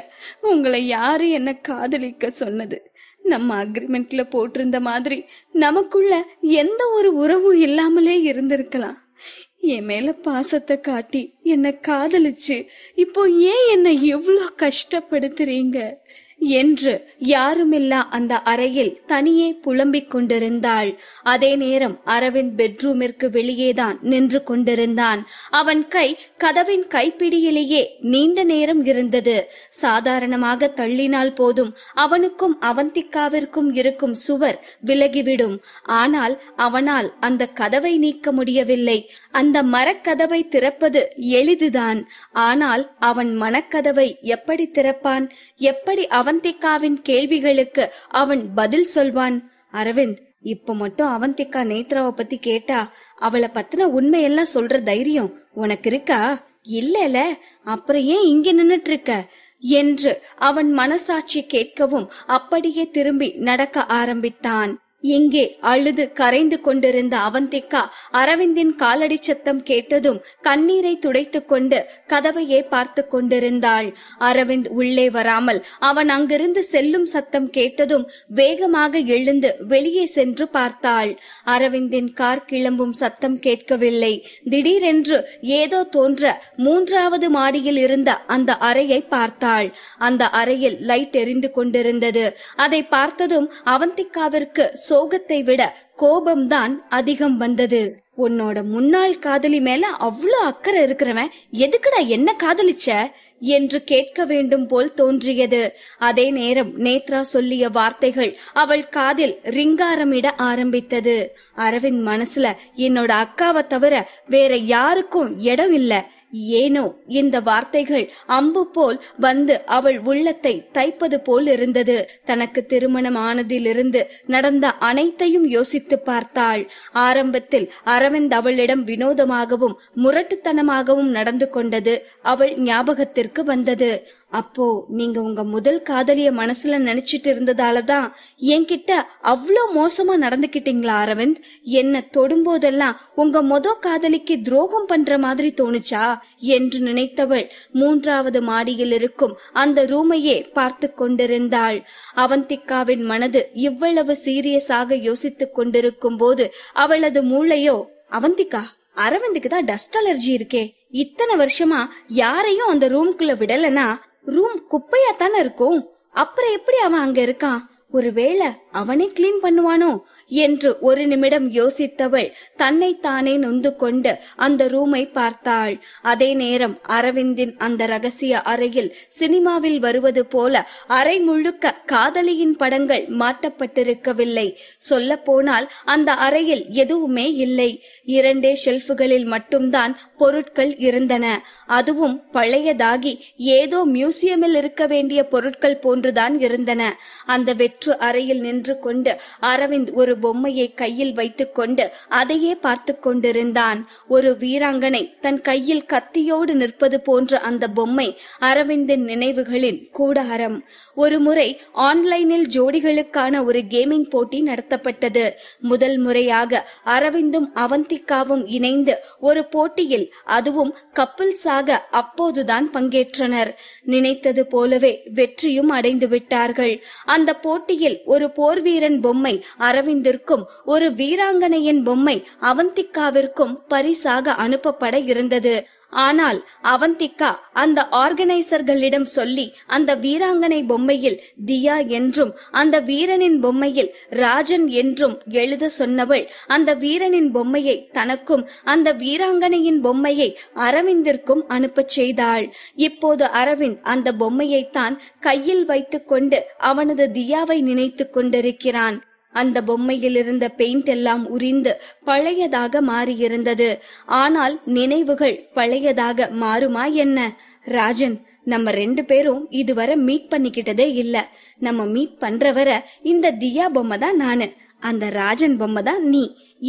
உங்களை யாரு என்ன காதலிக்க சொன்னது? நம்ம அக்ரிமெண்ட்ல போட்டிருந்த மாதிரி நமக்குள்ள எந்த ஒரு உறவும் இல்லாமலே இருந்திருக்கலாம். என் மேல பாசத்தை காட்டி என்ன காதலிச்சு இப்போ ஏன் என்ன இவ்ளோ கஷ்டப்படுத்துறீங்க என்று யாருமில்லா அந்த அறையில் தனியே புலம்பிக் கொண்டிருந்தாள். அதே நேரம் அரவிந்த் பெட்ரூமிற்கு வெளியேதான் நின்று கொண்டிருந்தான். அவன் கை கதவின் கைப்பிடியிலேயே நீண்ட நேரம் இருந்தது. சாதாரணமாக தள்ளினால் போதும் அவனுக்கும் அவந்திகாவிற்கும் இருக்கும் சுவர் விலகிவிடும். ஆனால் அவனால் அந்த கதவை நீக்க முடியவில்லை. அந்த மரக்கதவை திறப்பது எளிதுதான். ஆனால் அவன் மனக்கதவை எப்படி திறப்பான்? எப்படி அவந்திகாவின் கேள்விகளுக்கு அவன் பதில் சொல்வான்? அரவிந்த், இப்ப மட்டும் அவந்திகா நேத்ராவை பத்தி கேட்டா அவளை பத்தின உண்மையெல்லாம் சொல்ற தைரியம் உனக்கு இருக்கா? இல்லல, அப்புறம் ஏன் இங்க நின்னுட்டு இருக்க என்று அவன் மனசாட்சி கேட்கவும் அப்படியே திரும்பி நடக்க ஆரம்பித்தான். இங்கே அழுது கரைந்து கொண்டிருந்த அவந்திகா அரவிந்தின் காலடி சத்தம் கேட்டதும் கண்ணீரை துடைத்து கொண்டு கதவையே பார்த்து கொண்டிருந்தாள். அரவிந்த் உள்ளே வராமல் அவன் அங்கிருந்து செல்லும் சத்தம் கேட்டதும் வேகமாக எழுந்து வெளியே சென்று பார்த்தாள். அரவிந்தின் கார் கிளம்பும் சத்தம் கேட்கவில்லை. திடீரென்று ஏதோ தோன்ற 3வது மாடியில் இருந்த அந்த அறையை பார்த்தாள். அந்த அறையில் லைட் எரிந்து கொண்டிருந்தது. அதை பார்த்ததும் அவந்திகாவிற்கு சோகத்தை விட கோபம்தான் அதிகம் வந்தது. உன்னோட முன்னாள் காதலி மேல அவ்வளோ அக்கறை இருக்கிறவன் எதுக்குடா என்ன காதலிச்ச என்று கேட்க வேண்டும் போல் தோன்றியது. அதே நேரம் நேத்ரா சொல்லிய வார்த்தைகள் அவள் காதில் ரிங்காரமிட ஆரம்பித்தது. அரவிந்த் மனசுல என்னோட அக்காவை தவிர வேற யாருக்கும் இடம் இல்ல. ஏனோ இந்த வார்த்தைகள் அம்பு போல் வந்து அவள் உள்ளத்தை தைப்பது போல் இருந்தது. தனக்கு திருமணம் ஆனதிலிருந்து நடந்த அனைத்தையும் யோசித்து பார்த்தாள். ஆரம்பத்தில் அரவிந்த் அவளிடம் வினோதமாகவும் முரட்டுத்தனமாகவும் நடந்து கொண்டது அவள் ஞாபகத்திற்கு வந்தது. அப்போ நீங்க உங்க முதல் காதலிய மனசுல நினைச்சிட்டு இருந்ததாலதான் என்கிட்ட அவ்வளோ மோசமா நடந்துகிட்டீங்களா அரவிந்த்? என்ன தொடும்போதெல்லாம் உங்க காதலிக்கு துரோகம் பண்ற மாதிரி தோணுச்சா என்று நினைத்தவள் 3வது மாடியில் இருக்கும் அந்த ரூமையே பார்த்து கொண்டிருந்தாள். அவந்திகாவின் மனது இவ்வளவு சீரியஸாக யோசித்துக் கொண்டிருக்கும் போது அவளது மூளையோ, அவந்திகா, அரவிந்துக்கு தான் டஸ்ட் அலர்ஜி இருக்கே, இத்தனை வருஷமா யாரையும் அந்த ரூம்குள்ள விடலனா ரூம் குப்பையா தானே இருக்கும், அப்புறம் எப்படி அவன் அங்க இருக்கான்? ஒருவேளை அவனே கிளீன் பண்ணுவானோ என்று ஒரு நிமிடம் யோசித்தவள் தன்னை தானே நொந்து கொண்டு அந்த ரூமை பார்த்தாள். அதே நேரம் அரவிந்தின் அந்த ரகசிய அறையில் சினிமாவில் வருவது போல அறை முழுக்க காதலியின் படங்கள் மாட்டப்பட்டிருக்கவில்லை. சொல்ல போனால் அந்த அறையில் எதுவுமே இல்லை. 2 ஷெல்ஃபுகளில் மட்டும்தான் பொருட்கள் இருந்தன. அதுவும் பழையதாகி ஏதோ மியூசியமில் இருக்க வேண்டிய பொருட்கள் போன்றுதான் இருந்தன. அந்த வெற்று அறையில் நின்று கொண்டு அரவிந்த் ஒரு பொம்மையை கையில் வைத்துக் கொண்டு அதையே பார்த்து கொண்டிருந்தான். ஒரு வீராங்கனை தன் கையில் கத்தியோடு நிற்பது போன்ற அந்த பொம்மை அரவிந்தின் நினைவுகளின் கூடாரம். ஒரு முறை ஆன்லைனில் ஜோடிகளுக்கான ஒரு கேமிங் போட்டி நடத்தப்பட்டது. முதல் முறையாக அரவிந்தும் அவந்திகாவும் இணைந்து ஒரு போட்டியில், அதுவும் கப்பிள்ஸாக அப்போதுதான் பங்கேற்றனர். நினைத்தது போலவே வெற்றியும் அடைந்து விட்டார்கள். அந்த போட்டியில் ஒரு போர் வீரன் பொம்மை அரவிந்திற்கும் ஒரு வீராங்கனையின் பொம்மை அவந்திகாவிற்கும் பரிசாக அனுப்பப்பட இருந்தது. ஆனால் அவந்திகா அந்த ஆர்கனைசர்களிடம் சொல்லி அந்த வீராங்கனை பொம்மையில் தியா என்றும் அந்த வீரனின் பொம்மையில் ராஜன் என்றும் எழுத சொன்னவள் அந்த வீரனின் பொம்மையை தனக்கும் அந்த வீராங்கனையின் பொம்மையை அரவிந்திற்கும் அனுப்பச் செய்தாள். இப்போது அரவிந்த் அந்த பொம்மையைத்தான் கையில் வைத்துக் கொண்டு அவனது தியாவை நினைத்து கொண்டிருக்கிறான். அந்த பொம்மையில் இருந்த பெயிண்ட் எல்லாம் உரிந்து பழையதாக மாறியிருந்தது. ஆனால் நினைவுகள் பழையதாக மாறுமா என்ன? ராஜன், நம்ம 2 பேரும் இதுவரை மீட் பண்ணிக்கிட்டதே இல்ல. நம்ம மீட் பண்றவரை இந்த தியா பொம்மை தான் நானு, அந்த ராஜன் பொம்மை தான் நீ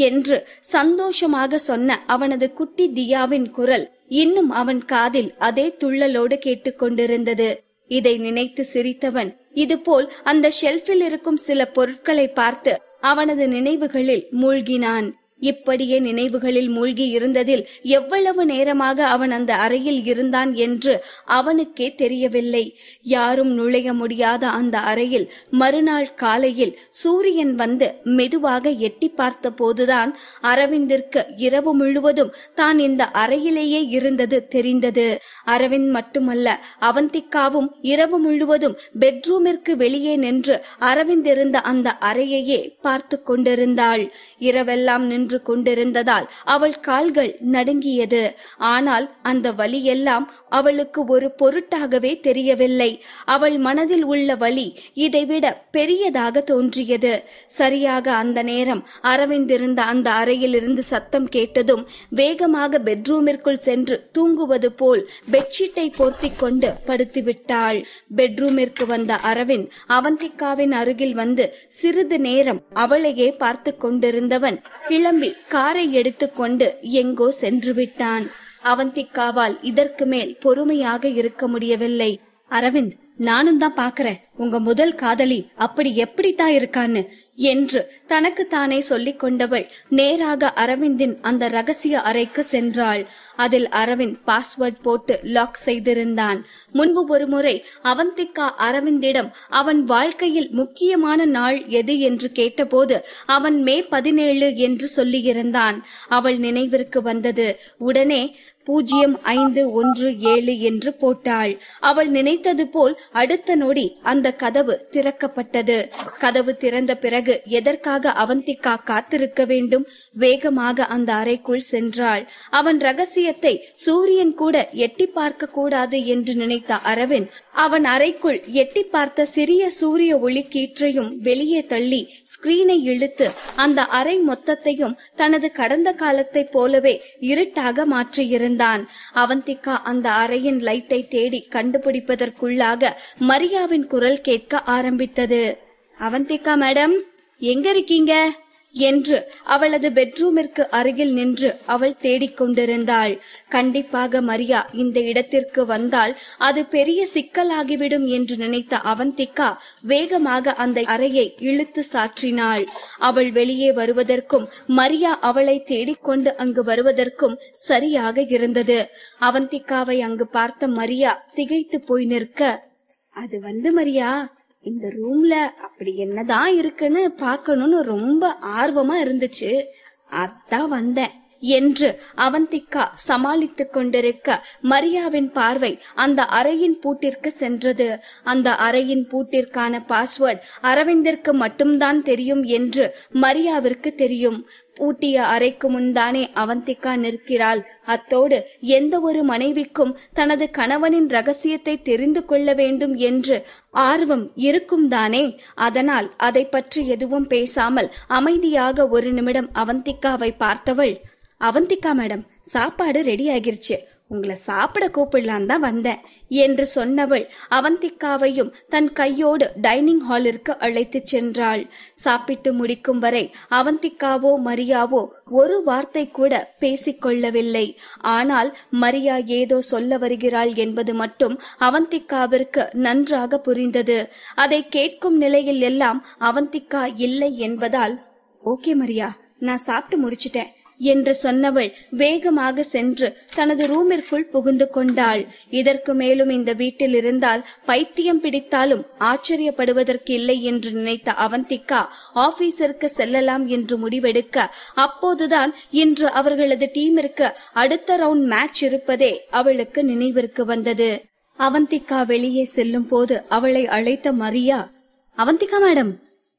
என்று சந்தோஷமாக சொன்ன அவனது குட்டி தியாவின் குரல் இன்னும் அவன் காதில் அதே துள்ளலோடு கேட்டுக்கொண்டிருந்தது. இதை நினைத்து சிரித்தவன் இதுபோல் அந்த ஷெல்ஃபில் இருக்கும் சில பொருட்களை பார்த்து அவனது நினைவுகளில் மூழ்கினான். இப்படியே நினைவுகளில் மூழ்கி இருந்ததில் எவ்வளவு நேரமாக அவன் அந்த அறையில் இருந்தான் என்று அவனுக்கே தெரியவில்லை. யாரும் நுழைய முடியாத அந்த அறையில் மறுநாள் காலையில் சூரியன் வந்து மெதுவாக எட்டி பார்த்த போதுதான் அரவிந்திற்கு இரவு முழுவதும் தான் இந்த அறையிலேயே இருந்தது தெரிந்தது. அரவிந்த் மட்டுமல்ல, அவந்திகாவும் இரவு முழுவதும் பெட்ரூமிற்கு வெளியே நின்று அரவிந்த் இருந்த அந்த அறையையே பார்த்து கொண்டிருந்தாள். இரவெல்லாம் நின்று கொண்டிருந்ததால் அவள் கால்கள் நடுங்கியது. ஆனால் அந்த வலி எல்லாம் அவளுக்கு ஒரு பொருட்டாகவே தெரியவில்லை. அவள் மனதில் உள்ள வலி இதைவிட பெரியதாக தோன்றியது. சரியாக அந்த நேரம் அரவிந்த் இருந்த அந்த அறையில் இருந்து சத்தம் கேட்டதும் வேகமாக பெட்ரூமிற்குள் சென்று தூங்குவது போல் பெட்ஷீட்டை போர்த்தி கொண்டு படுத்துவிட்டாள். பெட்ரூமிற்கு வந்த அரவிந்த் அவந்திகாவின் அருகில் வந்து சிறிது நேரம் அவளையே பார்த்து கொண்டிருந்தவன் கிளம்பி காரை எடுத்துக்கொண்டு எங்கோ சென்று விட்டான். அவந்திகாவால் இதற்கு மேல் பொறுமையாக இருக்க முடியவில்லை. அரவிந்த், நானும் தான் பாக்குறேன், உங்க முதல் காதலி அப்படி எப்படித்தான் இருக்கான்னு என்று தனக்கு தானே சொல்லிக் கொண்டவள் நேராக அரவிந்தின் அந்த ரகசிய அறைக்கு சென்றாள். அதில் அரவிந்த் பாஸ்வேர்ட் போட்டு லாக் செய்திருந்தான். முன்பு ஒரு முறை அவந்திகா அரவிந்திடம் அவன் வாழ்க்கையில் முக்கியமான நாள் எது என்று கேட்டபோது அவன் மே 17 என்று சொல்லியிருந்தான். அவள் நினைவிற்கு வந்தது. உடனே 0517 என்று போட்டாள். அவள் நினைத்தது போல் அடுத்த நொடி அந்த கதவு திறக்கப்பட்டது. கதவு திறந்த பிறகு எதற்காக அவந்திகா காத்திருக்க வேண்டும்? வேகமாக அந்த அறைக்குள் சென்றாள். அவன் ரகசியத்தை சூரியன் கூட எட்டி பார்க்க கூடாது என்று நினைத்த அரவிந்த் அவன் அறைக்குள் எட்டி பார்த்த சிறிய சூரிய ஒளி கீற்றையும் வெளியே தள்ளி ஸ்கிரீனை இழுத்து அந்த அறை மொத்தத்தையும் தனது கடந்த காலத்தை போலவே இருட்டாக மாற்றியிருந்தான். அவந்திகா அந்த அறையின் லைட்டை தேடி கண்டுபிடிப்பதற்குள்ளாக மரியாவின் குரல் கேட்க ஆரம்பித்தது. அவந்திகா மேடம், எங்க இருக்கீங்க என்று அவளது பெட்ரூமிற்கு அருகில் நின்று அவள் தேடிக்கொண்டிருந்தாள். கண்டிப்பாக மரியா இந்த இடத்திற்கு வந்தால் அது பெரிய சிக்கலாகிவிடும் என்று நினைத்த அவந்திகா வேகமாக அந்த அறையை இழுத்து சாற்றினாள். அவள் வெளியே வருவதற்கும் மரியா அவளை தேடிக்கொண்டு அங்கு வருவதற்கும் சரியாக இருந்தது. அவந்திகாவை அங்கு பார்த்த மரியா திகைத்து போய் நிற்க, அது மரியா, இந்த ரூம்ல அப்படி என்னதான் இருக்குன்னு பாக்கணும்னு ரொம்ப ஆர்வமா இருந்துச்சு, அதான் வந்தேன் என்று அவந்திகா சமாளித்துக் கொண்டிருக்க மரியாவின் பார்வை அந்த அறையின் பூட்டிற்கு சென்றது. அந்த அறையின் பூட்டிற்கான பாஸ்வேர்ட் அரவிந்திற்கு மட்டும்தான் தெரியும் என்று மரியாவிற்கு தெரியும். பூட்டிய அறைக்கு முன்தானே அவந்திகா நிற்கிறாள். அத்தோடு எந்த ஒரு மனைவிக்கும் தனது கணவனின் ரகசியத்தை தெரிந்து கொள்ள வேண்டும் என்று ஆர்வம் இருக்கும் தானே. அதனால் அதை பற்றி எதுவும் பேசாமல் அமைதியாக ஒரு நிமிடம் அவந்திகாவை பார்த்தவள், அவந்திகா மேடம், சாப்பாடு ரெடி ஆகிருச்சு, உங்களை சாப்பிட கூப்பிடலாம் தான் வந்தேன் என்று சொன்னவள் அவந்திகாவையும் தன் கையோடு டைனிங் ஹாலிற்கு அழைத்து சென்றாள். சாப்பிட்டு முடிக்கும் வரை அவந்திகாவோ மரியாவோ ஒரு வார்த்தை கூட பேசிக்கொள்ளவில்லை. ஆனால் மரியா ஏதோ சொல்ல வருகிறாள் என்பது மட்டும் அவந்திகாவிற்கு நன்றாக புரிந்தது. அதை கேட்கும் நிலையில் எல்லாம் அவந்திகா இல்லை என்பதால், ஓகே மரியா, நான் சாப்பிட்டு முடிச்சிட்டேன், என்று சொன்னவள் வேகமாக சென்று தனது ரூமிற்குள் புகுந்து கொண்டாள். இதற்கு மேலும் இந்த வீட்டில் இருந்தால் பைத்தியம் பிடித்தாலும் ஆச்சரியப்படுவதற்கு இல்லை என்று நினைத்த அவந்திகா ஆபீஸருக்கு செல்லலாம் என்று முடிவெடுக்க, அப்போதுதான் இன்று அவர்களது டீமிற்கு அடுத்த ரவுண்ட் மேட்ச் இருப்பதே அவளுக்கு நினைவிற்கு வந்தது. அவந்திகா வெளியே செல்லும் போது அவளை அழைத்த மரியா, அவந்திகா மேடம்,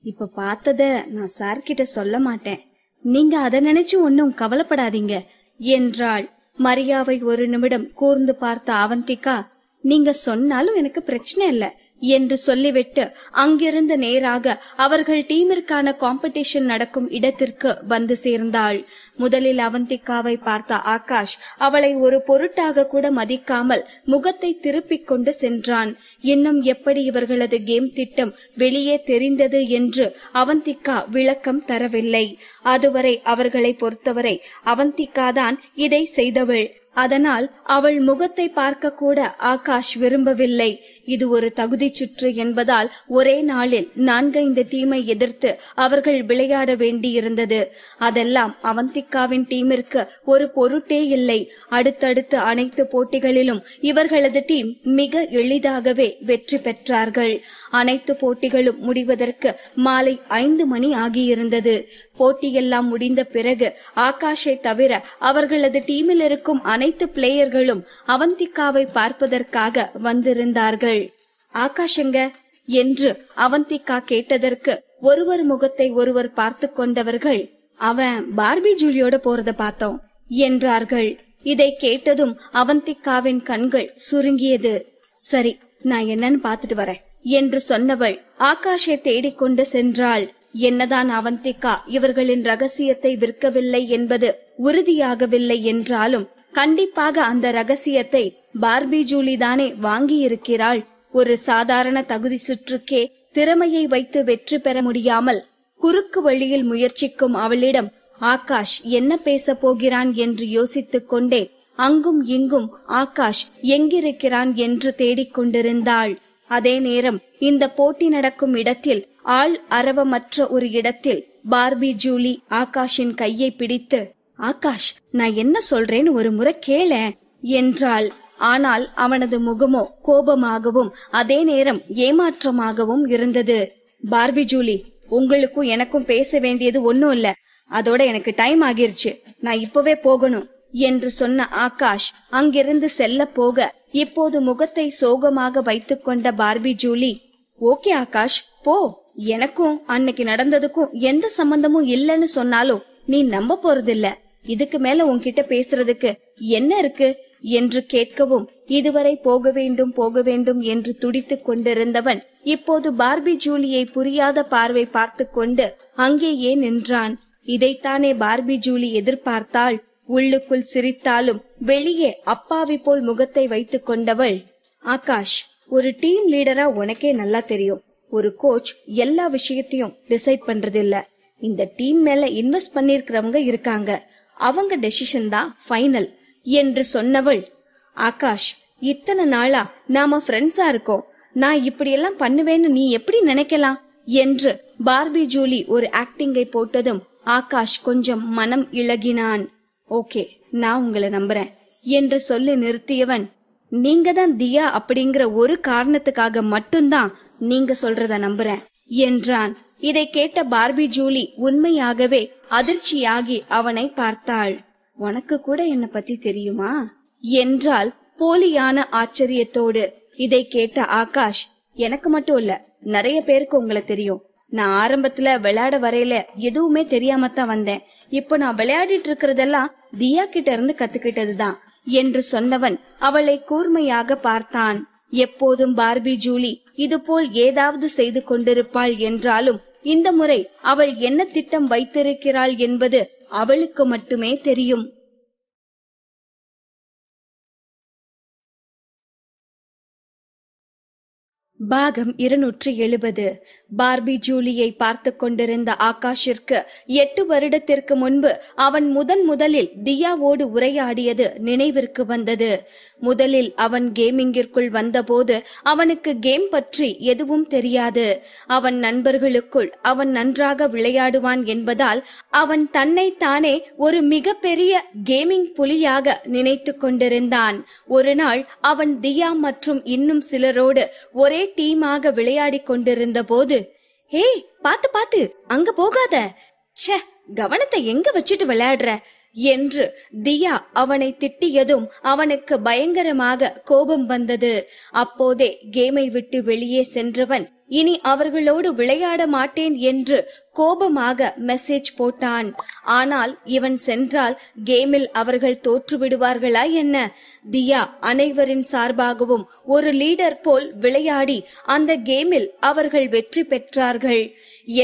இப்ப பார்த்தத நான் சார் கிட்ட சொல்ல மாட்டேன், நீங்க அத நினைச்சு ஒன்னும் கவலைப்படாதீங்க என்றாள். மரியாவை ஒரு நிமிடம் கூர்ந்து பார்த்த அவந்திகா, நீங்க சொன்னாலும் எனக்கு பிரச்சனை இல்ல என்று சொல்லிவிட்டு அங்கிருந்து நேராக அவர்கள் டீமிற்கான காம்படிஷன் நடக்கும் இடத்திற்கு வந்து சேர்ந்தாள். முதலில் அவந்திகாவை பார்த்த ஆகாஷ் அவளை ஒரு பொருட்டாக கூட மதிக்காமல் முகத்தை திருப்பிக் கொண்டு சென்றான். இன்னும் எப்படி இவர்களது கேம் திட்டம் வெளியே தெரிந்தது என்று அவந்திகா விளக்கம் தரவில்லை. அதுவரை அவர்களை பொறுத்தவரை அவந்திகா தான் இதை செய்தவள். அதனால் அவள் முகத்தை பார்க்க கூட ஆகாஷ் விரும்பவில்லை. இது ஒரு தகுதி சுற்று என்பதால் ஒரே நாளில் 4-5 டீமை எதிர்த்து அவர்கள் விளையாட வேண்டியிருந்தது. அதெல்லாம் அவந்திகாவின் டீமிற்கு ஒரு பொருட்டே இல்லை. அடுத்தடுத்து அனைத்து போட்டிகளிலும் இவர்களது டீம் மிக எளிதாகவே வெற்றி பெற்றார்கள். அனைத்து போட்டிகளும் முடிவதற்கு மாலை 5 மணி ஆகியிருந்தது. போட்டியெல்லாம் முடிந்த பிறகு ஆகாஷை தவிர அவர்களது டீமில் இருக்கும் அனைத்து பிளேயர்களும் அவந்திகாவை பார்ப்பதற்காக வந்திருந்தார்கள். ஆகாஷங்க என்று அவந்திகா கேட்டதற்கு ஒருவர் முகத்தை ஒருவர் பார்த்து கொண்டவர்கள், அவன் பார்பி ஜூலியோட போறத பார்த்தோம் என்றார்கள். இதை கேட்டதும் அவந்திகாவின் கண்கள் சுருங்கியது. சரி, நான் என்னன்னு பாத்துட்டு வரேன் என்று சொன்னவள் ஆகாஷை தேடிக்கொண்டு சென்றாள். என்னதான் அவந்திகா இவர்களின் ரகசியத்தை விற்கவில்லை என்பது உறுதியாகவில்லை என்றாலும் கண்டிப்பாக அந்த ரகசியத்தை பார்பி ஜூலி தானே வாங்கி இருக்கிறாள். ஒரு சாதாரண தகுதி சுற்றுக்கே திறமையை வைத்து வெற்றி பெற முடியாமல் குறுக்கு வழியில் முயற்சிக்கும் அவளிடம் ஆகாஷ் என்ன பேச போகிறான் என்று யோசித்துக் கொண்டே அங்கும் இங்கும் ஆகாஷ் எங்கிருக்கிறான் என்று தேடிக்கொண்டிருந்தாள். அதே நேரம் இந்த போட்டி நடக்கும் இடத்தில் ஆள் அரவமற்ற ஒரு இடத்தில் பார்பி ஜூலி ஆகாஷின் கையை பிடித்து, ஆகாஷ், நான் என்ன சொல்றேன்னு ஒரு முறை கேளேன் என்றாள். ஆனால் அவனது முகமோ கோபமாகவும் அதே நேரம் ஏமாற்றமாகவும் இருந்தது. பார்பி ஜூலி, உங்களுக்கும் எனக்கும் பேச வேண்டியது ஒன்னும் இல்ல, அதோட எனக்கு டைம் ஆகிருச்சு, நான் இப்பவே போகணும் என்று சொன்ன ஆகாஷ் அங்கிருந்து செல்ல போக, இப்போது முகத்தை சோகமாக வைத்துக் கொண்ட பார்பி ஜூலி, ஓகே ஆகாஷ் போ, எனக்கும் அன்னைக்கு நடந்ததுக்கும் எந்த சம்பந்தமும் இல்லன்னு சொன்னாலும் நீ நம்ப போறதில்ல, இதுக்கு மேல உன்கிட்ட பேசுறதுக்கு என்ன இருக்கு என்று கேட்கவும், இதுவரை போக வேண்டும் என்று துடித்துக் கொண்டிருந்தவன் இப்போது பார்பி ஜூலியை புரியாத பார்வை பார்த்து கொண்டு அங்கேயே நின்றான். இதைத்தானே பார்பி ஜூலி எதிர்பார்த்தாள். உள்ளுக்குள் சிரித்தாலும் வெளியே அப்பாவி போல் முகத்தை வைத்துக் கொண்டவள், ஆகாஷ், ஒரு டீம் லீடரா உனக்கே நல்லா தெரியும், ஒரு கோச் எல்லா விஷயத்தையும் டிசைட் பண்றது இல்ல. இந்த டீம் மேல இன்வெஸ்ட் பண்ணிருக்கிறவங்க இருக்காங்க, அவங்க டெசிஷன் தான் ஃபைனல் என்று சொன்னவள், ஆகாஷ், இத்தனை நாளா நாம ஃப்ரெண்ட்ஸா இருக்கோம், நான் இப்படி எல்லாம் பண்ணுவேன்னு நீ எப்படி நினைக்கலாம் என்று பார்பி ஜூலி ஒரு ஆக்டிங்கை போட்டதும் ஆகாஷ் கொஞ்சம் மனம் இளகினான். ஓகே, நான் உங்களை நம்புறேன் என்று சொல்லி நிறுத்தியவன், நீங்க தான் தியா அப்படிங்கிற ஒரு காரணத்துக்காக மட்டும்தான் நீங்க சொல்றத நம்புறேன் என்றான். இதை கேட்ட பார்பி ஜூலி உண்மையாகவே அதிர்ச்சியாகி அவனை பார்த்தாள். உனக்கு கூட என்ன பத்தி தெரியுமா என்றாள் போலியான ஆச்சரியத்தோடு. இதை கேட்ட ஆகாஷ், எனக்கு மட்டும் இல்ல, நிறைய பேருக்கு உங்களை தெரியும், நான் ஆரம்பத்துல விளையாட வரையில எதுவுமே தெரியாமத்தான் வந்தேன், இப்ப நான் விளையாடிட்டு இருக்கிறதெல்லாம் தியா கிட்ட இருந்து கத்துக்கிட்டதுதான் என்று சொன்னவன் அவளை கூர்மையாக பார்த்தான். எப்போதும் பார்பி ஜூலி இதுபோல் ஏதாவது செய்து கொண்டிருப்பாள் என்றாலும் இந்த முறை அவள் என்ன திட்டம் வைத்திருக்கிறாள் என்பது அவளுக்கு மட்டுமே தெரியும். பாகம் 270. பார்பி ஜூலியை பார்த்து கொண்டிருந்த ஆகாஷிற்கு 8 வருடத்திற்கு முன்பு அவன் முதலில் தியாவோடு உரையாடியது நினைவிற்கு வந்தது. முதலில் அவன் கேமிங்கிற்குள் வந்தபோது அவனுக்கு கேம் பற்றி எதுவும் தெரியாது. அவன் நண்பர்களுக்குள் அவன் நன்றாக விளையாடுவான் என்பதால் அவன் தன்னைத்தானே ஒரு மிகப்பெரிய கேமிங் புலியாக நினைத்து கொண்டிருந்தான். ஒரு நாள் அவன் தியா மற்றும் இன்னும் சிலரோடு ஒரே டீமாக விளையாடி கொண்டிருந்த போது, "ஹே, பாத்து பாத்து, அங்க போகாத, ச்சே, கவனத்தை எங்க வச்சுட்டு விளையாடுற?" என்று தியா அவனை திட்டியதும் அவனுக்கு பயங்கரமாக கோபம் வந்தது. அப்போதே கேமை விட்டு வெளியே சென்றவன் இனி அவர்களோடு விளையாட மாட்டேன் என்று கோபமாக மெசேஜ் போட்டான். ஆனால் இவன் சென்றால் கேமில் அவர்கள் தோற்று விடுவார்களா என்ன? தியா அனைவரின் சார்பாகவும் ஒரு லீடர் போல் விளையாடி அந்த கேமில் அவர்கள் வெற்றி பெற்றார்கள்.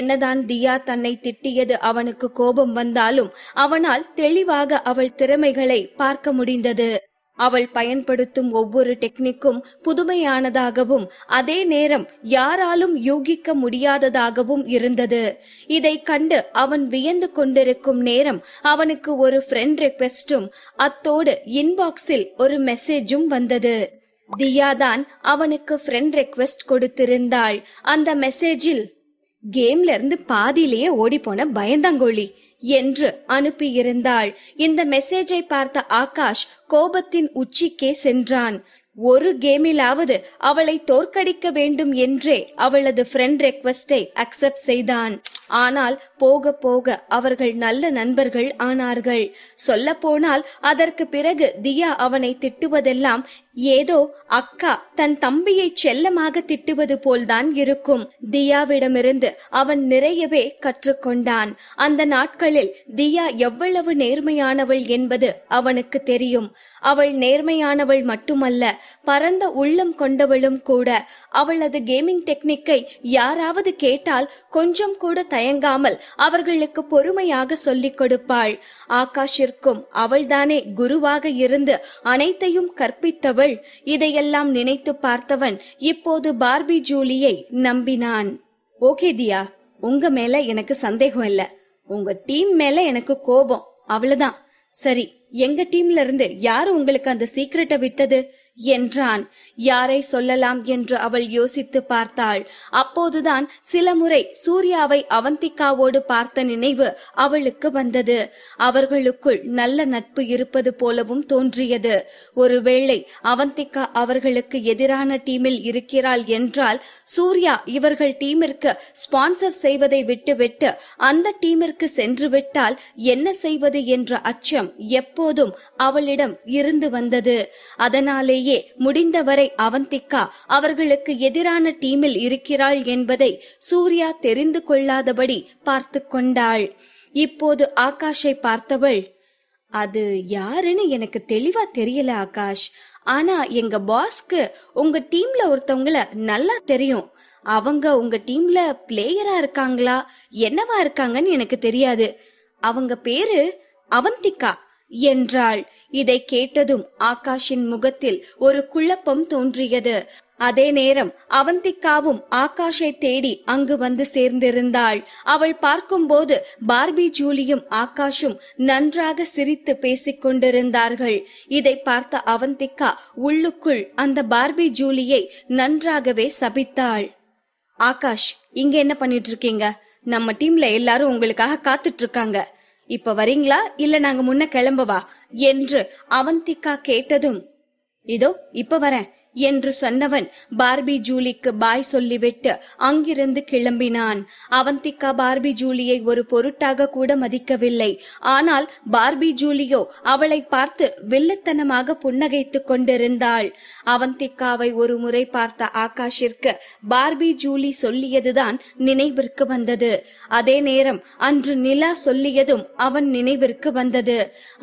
என்னதான் தியா தன்னை திட்டியது அவனுக்கு கோபம் வந்தாலும் அவனால் தெளிவாக அவள் திறமைகளை பார்க்க முடிந்தது. அவள் பயன்படுத்தும் ஒவ்வொரு டெக்னிக்கும் புதுமையானதாகவும் அதே நேரம் யாராலும் யூகிக்க முடியாததாகவும் இருந்தது. இதை கண்டு அவன் வியந்து கொண்டிருக்கும் நேரம் அவனுக்கு ஒரு ஃப்ரெண்ட் ரெக்வெஸ்டும் அத்தோடு இன்பாக்ஸில் ஒரு மெசேஜும் வந்தது. தியாதான் அவனுக்கு ஃப்ரெண்ட் ரெக்வெஸ்ட் கொடுத்திருந்தாள். அந்த மெசேஜில், "கேம்ல இருந்து பாதியிலேயே ஓடி போன பயந்தாங்கோழி" என்று அனுப்பியிருந்தாள். இந்த மெசேஜை பார்த்த ஆகாஷ் கோபத்தின் உச்சிக்கே சென்றான். ஒரு கேமிலாவது அவளை தோற்கடிக்க வேண்டும் என்றே அவளது ஃப்ரெண்ட் ரெக்வெஸ்டை அக்செப்ட் செய்தான். ஆனால் போக போக அவர்கள் நல்ல நண்பர்கள் ஆனார்கள். சொல்ல போனால் அதற்கு பிறகு தியா அவனை திட்டுவதெல்லாம் ஏதோ அக்கா தன் தம்பியை செல்லமாக திட்டுவது போல்தான் இருக்கும். தியாவிடமிருந்து அவன் நிறையவே கற்றுக்கொண்டான். அந்த நாட்களில் தியா எவ்வளவு நேர்மையானவள் என்பது அவனுக்கு தெரியும். அவள் நேர்மையானவள் மட்டுமல்ல, பரந்த உள்ளம் கொண்டவளும் கூட. அவளது கேமிங் டெக்னிக்கை யாராவது கேட்டால் கொஞ்சம் கூட தயங்காமல் அவர்களுக்கு பொறுமையாக சொல்லிக் கொடுப்பாள். ஆகாஷிற்கும் அவள்தானே குருவாக இருந்து அனைத்தையும் கற்பித்தவள். இதையெல்லாம் நினைத்து பார்த்தவன் இப்போது பார்பி ஜூலியை நம்பினான். "ஓகே தியா, உங்க மேல எனக்கு சந்தேகம் இல்ல, உங்க டீம் மேல எனக்கு கோபம், அவ்வளவுதான். சரி, எங்க டீம்ல இருந்து யாரு உங்களுக்கு அந்த சீக்ரெட்டை வித்தது?" என்றான். யாரை சொல்லலாம் என்று அவள் யோசித்து பார்த்தாள். அப்போதுதான் சில முறை சூர்யாவை அவந்திகாவோடு பார்த்த நினைவு அவளுக்கு வந்தது. அவர்களுக்குள் நல்ல நட்பு இருப்பது போலவும் தோன்றியது. ஒருவேளை அவந்திகா அவர்களுக்கு எதிரான டீமில் இருக்கிறாள் என்றால் சூர்யா இவர்கள் டீமிற்கு ஸ்பான்சர் செய்வதை விட்டுவிட்டு அந்த டீமிற்கு சென்று விட்டால் என்ன செய்வது என்ற அச்சம் எப்போதும் அவளிடம் இருந்து வந்தது. அதனாலே முடிந்தவரை அவந்திகா அவர்களுக்கு எதிரான டீமில் இருக்கிறாள் என்பதை சூர்யா தெரிந்து கொள்ளாதபடி பார்த்து கொண்டாள். இப்போது ஆகாஷை பார்த்தவள், "அது யாருன்னு எனக்கு தெளிவா தெரியல ஆகாஷ். ஆனா எங்க பாஸ்க்கு உங்க டீம்ல ஒருத்தவங்கள நல்லா தெரியும். அவங்க உங்க டீம்ல பிளேயரா இருக்காங்களா என்னவா இருக்காங்கன்னு எனக்கு தெரியாது. அவங்க பேரு அவந்திகா" என்றாள். இதை கேட்டதும் ஆகாஷின் முகத்தில் ஒரு குழப்பம் தோன்றியது. அதே நேரம் அவந்திகாவும் ஆகாஷை தேடி அங்கு வந்து சேர்ந்திருந்தாள். அவள் பார்க்கும்போது பார்பி ஜூலியும் ஆகாஷும் நன்றாக சிரித்து பேசிக் கொண்டிருந்தார்கள். இதை பார்த்த அவந்திகா உள்ளுக்குள் அந்த பார்பி ஜூலியை நன்றாகவே சபித்தாள். "ஆகாஷ், இங்க என்ன பண்ணிட்டு இருக்கீங்க? நம்ம டீம்ல எல்லாரும் உங்களுக்காக காத்துட்டு இருக்காங்க. இப்ப வரீங்களா இல்ல நாங்க முன்ன கிளம்பவா?" என்று அவந்திகா கேட்டதும், "இதோ இப்ப வரேன்" என்று சொன்னவன் பார்பி ஜூலிக்கு பாய் சொல்லிவிட்டு அங்கிருந்து கிளம்பினான். அவந்திகா பார்பி ஜூலியை ஒரு பொருட்டாக கூட மதிக்கவில்லை. ஆனால் பார்பி ஜூலியோ அவளை பார்த்து வில்லத்தனமாக புன்னகைத்துக் கொண்டிருந்தாள். அவந்திகாவை ஒரு முறை பார்த்த ஆகாஷிற்கு பார்பி ஜூலி சொல்லியதுதான் நினைவிற்கு வந்தது. அதே நேரம் அன்று நிலா சொல்லியதும் அவன் நினைவிற்கு வந்தது.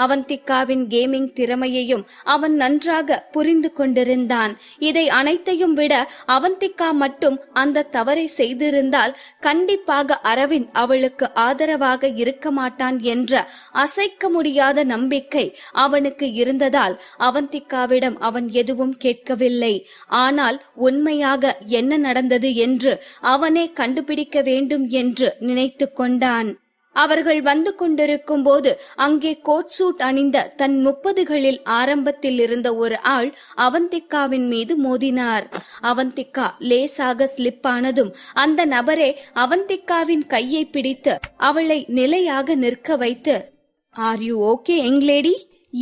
அவந்திகாவின் கேமிங் திறமையையும் அவன் நன்றாக புரிந்து கொண்டிருந்தான். இதை அனைத்தையும் விட அவந்திகா மட்டும் அந்த தவறை செய்திருந்தால் கண்டிப்பாக அரவிந்த் அவளுக்கு ஆதரவாக இருக்க மாட்டான் என்ற அசைக்க முடியாத நம்பிக்கை அவனுக்கு இருந்ததால் அவந்திகாவிடம் அவன் எதுவும் கேட்கவில்லை. ஆனால் உண்மையாக என்ன நடந்தது என்று அவனே கண்டுபிடிக்க வேண்டும் என்று நினைத்து கொண்டான். அவர்கள் வந்து கொண்டிருக்கும் போது அங்கே கோட் சூட் அணிந்த தன் 30களில் ஆரம்பத்தில் இருந்த ஒரு ஆள் அவந்திகாவின் மீது மோதினார். அவந்திகா லேசாக ஸ்லிப் ஆனதும் அந்த நபரே அவந்திகாவின் கையை பிடித்து அவளை நிலையாக நிற்க வைத்து, "are you okay young lady?"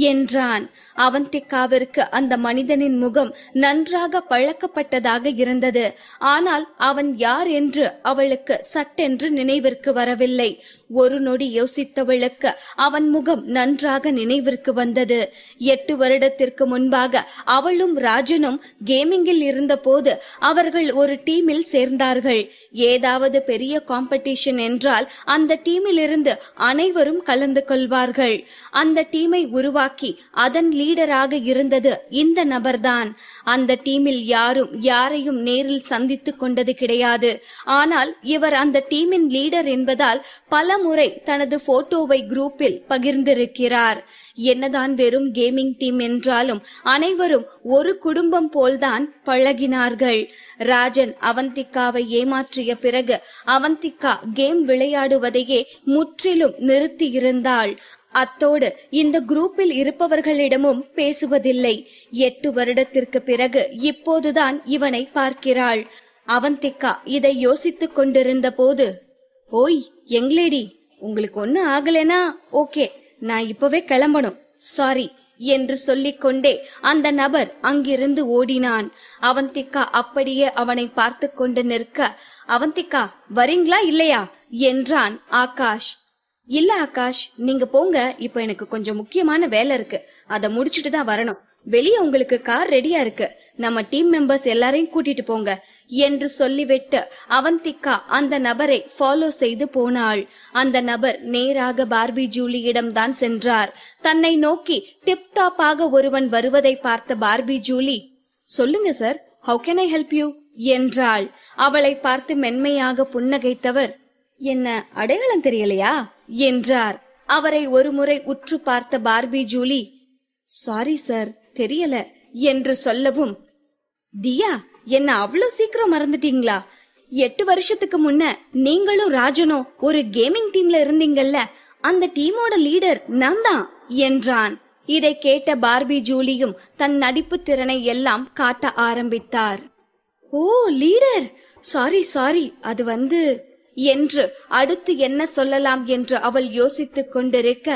என்றான். அவந்திகாவிற்கு அந்த மனிதனின் முகம் நன்றாக பழக்கப்பட்டதாக இருந்தது. ஆனால் அவன் யார் என்று அவளுக்கு சட்டென்று நினைவிற்கு வரவில்லை. ஒரு நொடி யோசித்தவளுக்கு அவன் முகம் நன்றாக நினைவிற்கு வந்தது. 8 வருடத்திற்கு முன்பாக அவளும் ராஜனும் கேமிங்கில் இருந்த போது அவர்கள் ஒரு டீமில் சேர்ந்தார்கள். ஏதாவது பெரிய காம்படிஷன் என்றால் அந்த டீமில் இருந்து அனைவரும் கலந்து கொள்வார்கள். அந்த டீமை உருவாக்கி அதன் லீடராக இருந்தது இந்த நபர்தான். அந்த டீமில் யாரும் யாரையும் நேரில் சந்தித்துக் கொண்டது கிடையாது. ஆனால் இவர் அந்த டீமின் லீடர் என்பதால் பல முறை தனது போட்டோவை குரூப்பில் பகிர்ந்திருக்கிறார். என்னதான் வெறும் கேமிங் டீம் என்றாலும் அனைவரும் ஒரு குடும்பம் போல்தான் பழகினார்கள். ராஜன் அவந்திகாவை ஏமாற்றிய பிறகு அவந்திகா கேம் விளையாடுவதையே முற்றிலும் நிறுத்தியிருந்தாள். அத்தோடு இந்த குரூப்பில் இருப்பவர்களிடமும் பேசுவதில்லை. 8 வருடத்திற்கு பிறகு இப்போதுதான் இவனை பார்க்கிறாள். அவந்திகா இதை யோசித்துக் கொண்டிருந்த போது, "ஓய் யங் லேடி, உங்களுக்கு ஒண்ணு ஆகலனா ஓகே, நான் இப்பவே கிளம்பணும், சாரி" என்று சொல்லிக்கொண்டே அந்த நபர் அங்கிருந்து ஓடினான். அவந்திகா அப்படியே அவனை பார்த்து கொண்டு நிற்க, "அவந்திகா வரீங்களா இல்லையா?" என்றான் ஆகாஷ். "இல்ல ஆகாஷ், நீங்க போங்க, இப்ப எனக்கு கொஞ்சம் முக்கியமான வேலை இருக்கு, அத முடிச்சிட்டு தான் வரணும். வெளியே உங்களுக்கு கார் ரெடியா இருக்கு, நம்ம டீம் மெம்பர்ஸ் எல்லாரையும் கூட்டிட்டு போங்க" என்று சொல்லிவிட்டு அவந்திகா அந்த நபரை ஃபாலோ செய்து போனாள். அந்த நபர் நேராக பார்பி ஜூலியிடம் தான் சென்றார். தன்னை நோக்கி டிப்டாப்பாக ஒருவன் வருவதை பார்த்த பார்பி ஜூலி, "சொல்லுங்க sir, how can I help you?" என்றாள். அவளை பார்த்து மென்மையாக புன்னகைத்தவர், "என்ன அடையாளம் தெரியலையா?" என்றார். அவரை ஒருமுறை உற்று பார்த்த பார்பி ஜூலி, "சாரி சார், தெரியல" என்று சொல்லவும், "தியா, என்ன அவ்வளவு சீக்கிரம் மறந்துட்டீங்களா? 8 வருஷத்துக்கு முன்ன நீங்களும் ராஜனும் ஒரு கேமிங் டீம்ல இருந்தீங்கல்ல, அந்த டீமோட லீடர் நான் தான்" என்றான். இதை கேட்ட பார்பி ஜூலியும் தன் நடிப்பு திறனை எல்லாம் காட்ட ஆரம்பித்தார். "ஓ லீடர், சாரி சாரி, அது வந்து" என்று அடுத்து என்ன சொல்லலாம் என்று அவள் யோசித்துக் கொண்டிருக்க,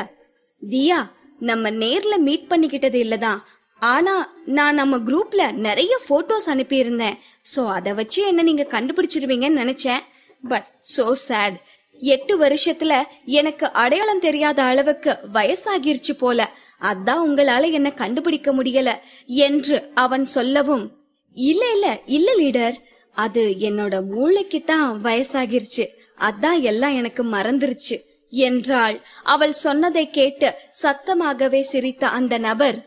"தியா, நம்ம நேர்ல மீட் பண்ணிக்கிட்டது இல்லதான், ஆனா நான் நம்ம குரூப்ல நிறைய போட்டோஸ் அனுப்பி இருந்தேன். சோ அத வச்சு என்ன நீங்க கண்டுபிடிச்சிருவீங்கன்னு நினைச்சேன். பட் சோ சேட், 8 வருஷத்துல எனக்கு அடையாளம் தெரியாத அளவுக்கு வயசாகிருச்சு போல, அதான் உங்களால என்ன கண்டுபிடிக்க முடியல" என்று அவன் சொல்லவும், "இல்ல இல்ல இல்ல லீடர், அது என்னோட மூளைக்கு தான் வயசாகிருச்சு, அதான் எல்லாம் எனக்கு மறந்துருச்சு" என்றாள். அவள் சொன்னதை கேட்டு சத்தமாகவே சிரித்த அந்த நபர்,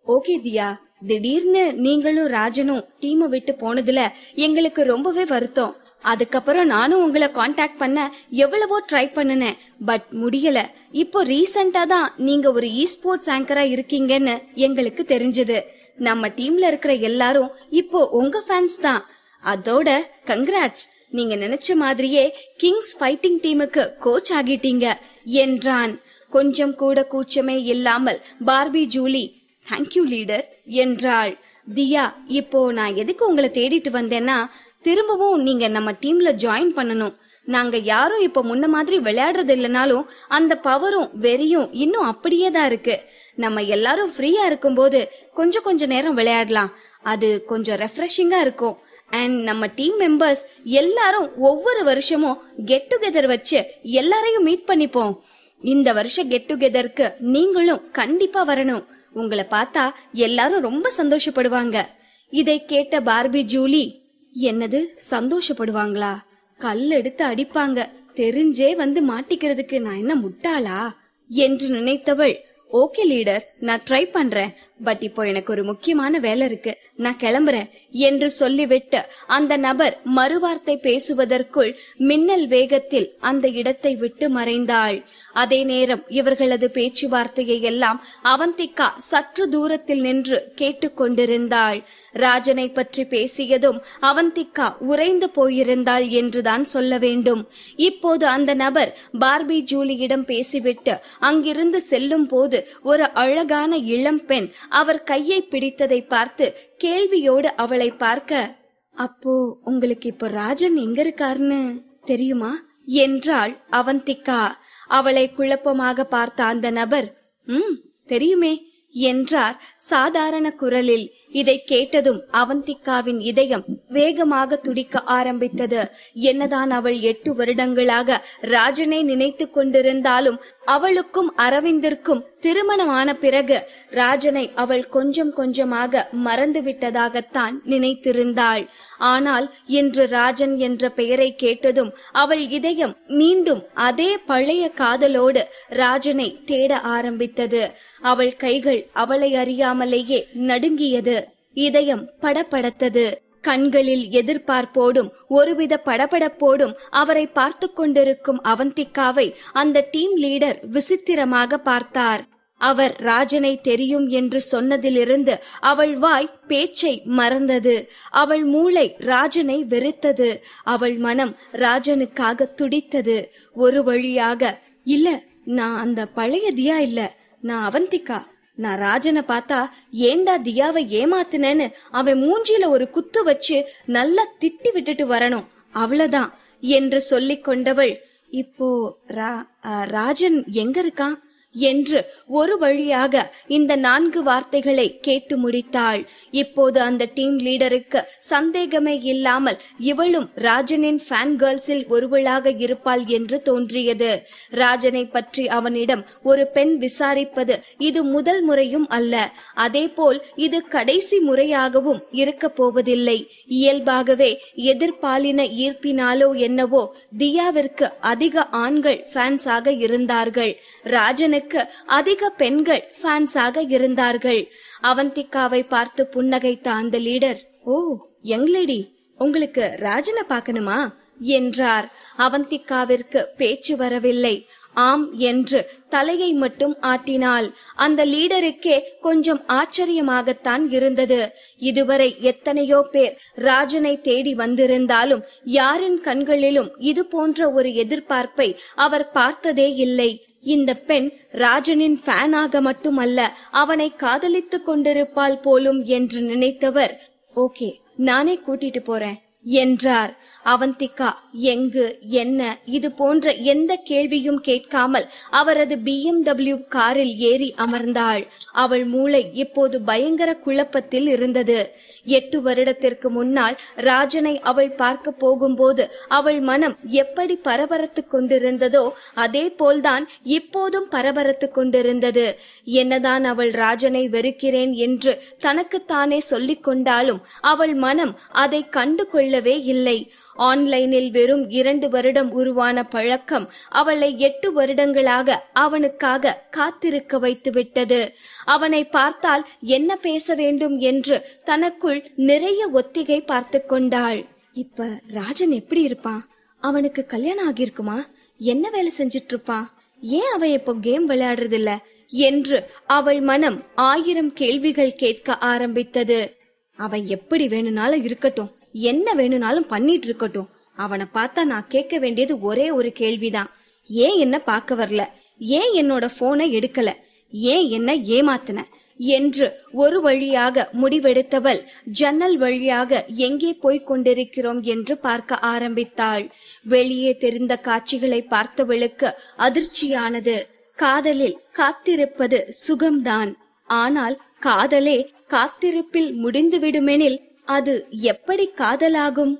"ஓகே தியா, திடீர்னு நீங்களும் ராஜனும் டீமை விட்டு போனதுல எங்களுக்கு ரொம்பவே வருத்தம். அதுக்கப்புறம் நானும் உங்களை காண்டாக்ட் பண்ண எவ்வளவோ ட்ரை பண்ணினேன், பட் முடியல. இப்போ ரீசெண்டா தான் நீங்க ஒரு ஸ்போர்ட்ஸ் ஆங்கரா இருக்கீங்கன்னு எங்களுக்கு தெரிஞ்சது. நம்ம டீம்ல இருக்கிற எல்லாரும் இப்போ உங்க ஃபேன்ஸ் தான். அதோட கங்க்ராட்ஸ், நீங்க நினைச்ச மாதிரியே கிங்ஸ் ஃபைட்டிங் டீமுக்கு கோச் ஆகிட்டீங்க" என்றான். கொஞ்சம் கூட கூச்சமே இல்லாமல் பார்பி ஜூலி, "தேங்க்யூ லீடர்" என்றாள். "தியா, இப்போ நான் எதுக்கு உங்களை தேடிட்டு வந்தேன்னா, திரும்பவும் நீங்க நம்ம டீம்ல ஜாயின் பண்ணணும். நாங்க யாரும் இப்ப முன்ன மாதிரி விளையாடுறது இல்லைனாலும் அந்த பவரும் வெறியும் இன்னும் அப்படியே தான் இருக்கு. நம்ம எல்லாரும் ஃப்ரீயா இருக்கும்போது கொஞ்ச நேரம் விளையாடலாம், அது கொஞ்சம் ரெஃப்ரெஷிங்கா இருக்கும். அண்ட் நம்ம டீம் மெம்பர்ஸ் எல்லாரும் ஒவ்வொரு வருஷமும் கெட் டுகெதர் வச்சு எல்லாரையும் மீட் பண்ணிப்போம். இந்த வருஷம் கெட் டுகெதருக்கு நீங்களும் கண்டிப்பா வரணும். உங்களை பார்த்தா எல்லாரும் ரொம்ப சந்தோஷப்படுவாங்க." இதை கேட்ட பார்பி ஜூலி, "என்னது சந்தோஷப்படுவாங்களா? கல் எடுத்து அடிப்பாங்க, தெரிஞ்சே வந்து மாட்டிக்கிறதுக்கு நான் என்ன முட்டாளா?" என்று நினைத்தவள், "ஓகே லீடர், நான் ட்ரை பண்றேன், பட் இப்போ எனக்கு ஒரு முக்கியமான வேலை இருக்கு, நான் கிளம்புறேன் என்று சொல்லிவிட்டு அந்த நபர் மறுவார்த்தை பேசுவதற்குள் மின்னல் வேகத்தில் அந்த இடத்தை விட்டு மறைந்தாள். அதே நேரம் இவர்களது பேச்சுவார்த்தையை எல்லாம் அவந்திகா சற்று தூரத்தில் நின்று கேட்டுக்கொண்டிருந்தாள். ராஜனை பற்றி பேசியதும் அவந்திகா உறைந்து போயிருந்தாள் என்றுதான் சொல்ல வேண்டும். இப்போது அந்த நபர் பார்பி ஜூலியிடம் பேசிவிட்டு அங்கிருந்து செல்லும் போது ஒரு அழகான இளம் பெண் அவர் கையை பிடித்ததை பார்த்து கேள்வியோடு அவளை பார்க்க, அப்போ உங்களுக்கு இப்போ ராஜன் எங்க இருக்காருன்னு தெரியுமா என்றாள் அவந்திகா. அவளை குழப்பமாக பார்த்த அந்த நபர், தெரியுமே என்றார் சாதாரண குரலில். இதை கேட்டதும் அவந்திகாவின் இதயம் வேகமாக துடிக்க ஆரம்பித்தது. என்னதான் அவள் 8 வருடங்களாக ராஜனை நினைத்து கொண்டிருந்தாலும் அவளுக்கும் அரவிந்திற்கும் திருமணமான பிறகு ராஜனை அவள் கொஞ்சம் கொஞ்சமாக மறந்துவிட்டதாகத்தான் நினைத்திருந்தாள். ஆனால் இன்று ராஜன் என்ற பெயரை கேட்டதும் அவள் இதயம் மீண்டும் அதே பழைய காதலோடு ராஜனை தேட ஆரம்பித்தது. அவள் கைகள் அவளை அறியாமலேயே நடுங்கியது. இதயம் படபடத்தது. கண்களில் எதிர்பார்ப்போடும் ஒருவித படபடப்போடும் அவரை பார்த்து கொண்டிருக்கும் அவந்திகாவை அந்த டீம் லீடர் விசித்திரமாக பார்த்தார். அவர் ராஜனை தெரியும் என்று சொன்னதிலிருந்து அவள் வாய் பேச்சை மறந்தது. அவள் மூளை ராஜனை வெறுத்தது. அவள் மனம் ராஜனுக்காக துடித்தது. ஒரு வழியாக, இல்ல, நான் அந்த பழைய தியா இல்ல, நான் அவந்திகா. நான் ராஜனை பார்த்தா ஏண்டா தியாவை ஏமாத்துனேன்னு அவன் மூஞ்சில ஒரு குத்து வச்சு நல்லா திட்டி விட்டுட்டு வரணும், அவ்வளவுதான் என்று சொல்லிக் கொண்டவள், இப்போ ராஜன் எங்க இருக்கான் என்று ஒரு வழியாக இந்த 4 வார்த்தைகளை கேட்டு முடித்தாள். இப்போது அந்த டீம் லீடருக்கு சந்தேகமே இல்லாமல் இவளும் ராஜனின் ஃபேன் கேர்ள்ஸில் ஒருவளாக இருப்பாள் என்று தோன்றியது. ராஜனை பற்றி அவனிடம் ஒரு பெண் விசாரிப்பது இது முதல் முறையும் அல்ல. அதேபோல் இது கடைசி முறையாகவும் இருக்க போவதில்லை. இயல்பாகவே எதிர்பாலின ஈர்ப்பினாலோ என்னவோ தியாவிற்கு அதிக ஆண்கள் ஃபேன்ஸாக இருந்தார்கள். ராஜனுக்கு அதிக பெண்கள் ஃபேன்ஸாக இருந்தார்கள். அவந்திகாவை பார்த்து புன்னகைத்த அந்த லீடர், ஓ யங் லேடி, உங்களுக்கு ராஜனை பார்க்கணுமா என்றார். அவந்திகாவிற்கு பேச்சு வரவில்லை. ஆம் என்று தலையை மட்டும் ஆட்டினாள். அந்த லீடருக்கே கொஞ்சம் ஆச்சரியமாகத்தான் இருந்தது. இதுவரை எத்தனையோ பேர் ராஜனை தேடி வந்திருந்தாலும் யாரின் கண்களிலும் இது போன்ற ஒரு எதிர்பார்ப்பை அவர் பார்த்ததே இல்லை. இந்த பெண் ராஜனின் ஃபேனாக மட்டுமல்ல, அவனை காதலித்துக் கொண்டிருப்பாள் போலும் என்று நினைத்தவர், ஓகே நானே கூட்டிட்டு போறேன் என்றார். அவந்திகா எங்கு என்ன இது போன்ற எந்த கேள்வியும் கேட்காமல் அவரது BMW காரில் ஏறி அமர்ந்தாள். அவள் மூளை இப்போது பயங்கர குழப்பத்தில் இருந்தது. 8 வருடத்திற்கு முன்னால் ராஜனை அவள் பார்க்க போகும்போது அவள் மனம் எப்படி பரபரத்து கொண்டிருந்ததோ அதே போல்தான் இப்போதும் பரபரத்து கொண்டிருந்தது. என்னதான் அவள் ராஜனை வெறுக்கிறேன் என்று தனக்குத்தானே சொல்லிக் கொண்டாலும் அவள் மனம் அதை கண்டு கொள்ளவே இல்லை. ஆன்லைனில் வெறும் 2 வருடம் உருவான பழக்கம் அவளை 8 வருடங்களாக அவனுக்காக காத்திருக்க வைத்து விட்டது. அவனை பார்த்தால் என்ன பேச வேண்டும் என்று தனக்குள் நிறைய ஒத்திகை பார்த்து கொண்டாள். இப்ப ராஜன் எப்படி இருப்பான்? அவனுக்கு கல்யாணம் ஆகியிருக்குமா? என்ன வேலை செஞ்சிட்டு இருப்பான்? ஏன் அவன் இப்போ கேம் விளையாடுறது இல்ல என்று அவள் மனம் 1000 கேள்விகள் கேட்க ஆரம்பித்தது. அவன் எப்படி வேணும்னாலும் இருக்கட்டும், என்ன வேணும்னாலும் பண்ணிட்டு இருக்கட்டும். அவனை பார்த்தா நான் கேட்க வேண்டியது ஒரே ஒரு கேள்விதான், ஏன் என்ன பார்க்க வரல, ஏன் என்னோட போனை எடுக்கல, ஏன் என்ன ஏமாத்தின என்று ஒரு வழியாக முடிவெடுத்தவள் ஜன்னல் வழியாக எங்கே போய்க் கொண்டிருக்கிறோம் என்று பார்க்க ஆரம்பித்தாள். வெளியே தெரிந்த காட்சிகளை பார்த்தவளுக்கு அதிர்ச்சியானது. காதலில் காத்திருப்பது சுகம்தான், ஆனால் காதலே காத்திருப்பில் முடிந்துவிடுமெனில் அது எப்படி காதலாகும்?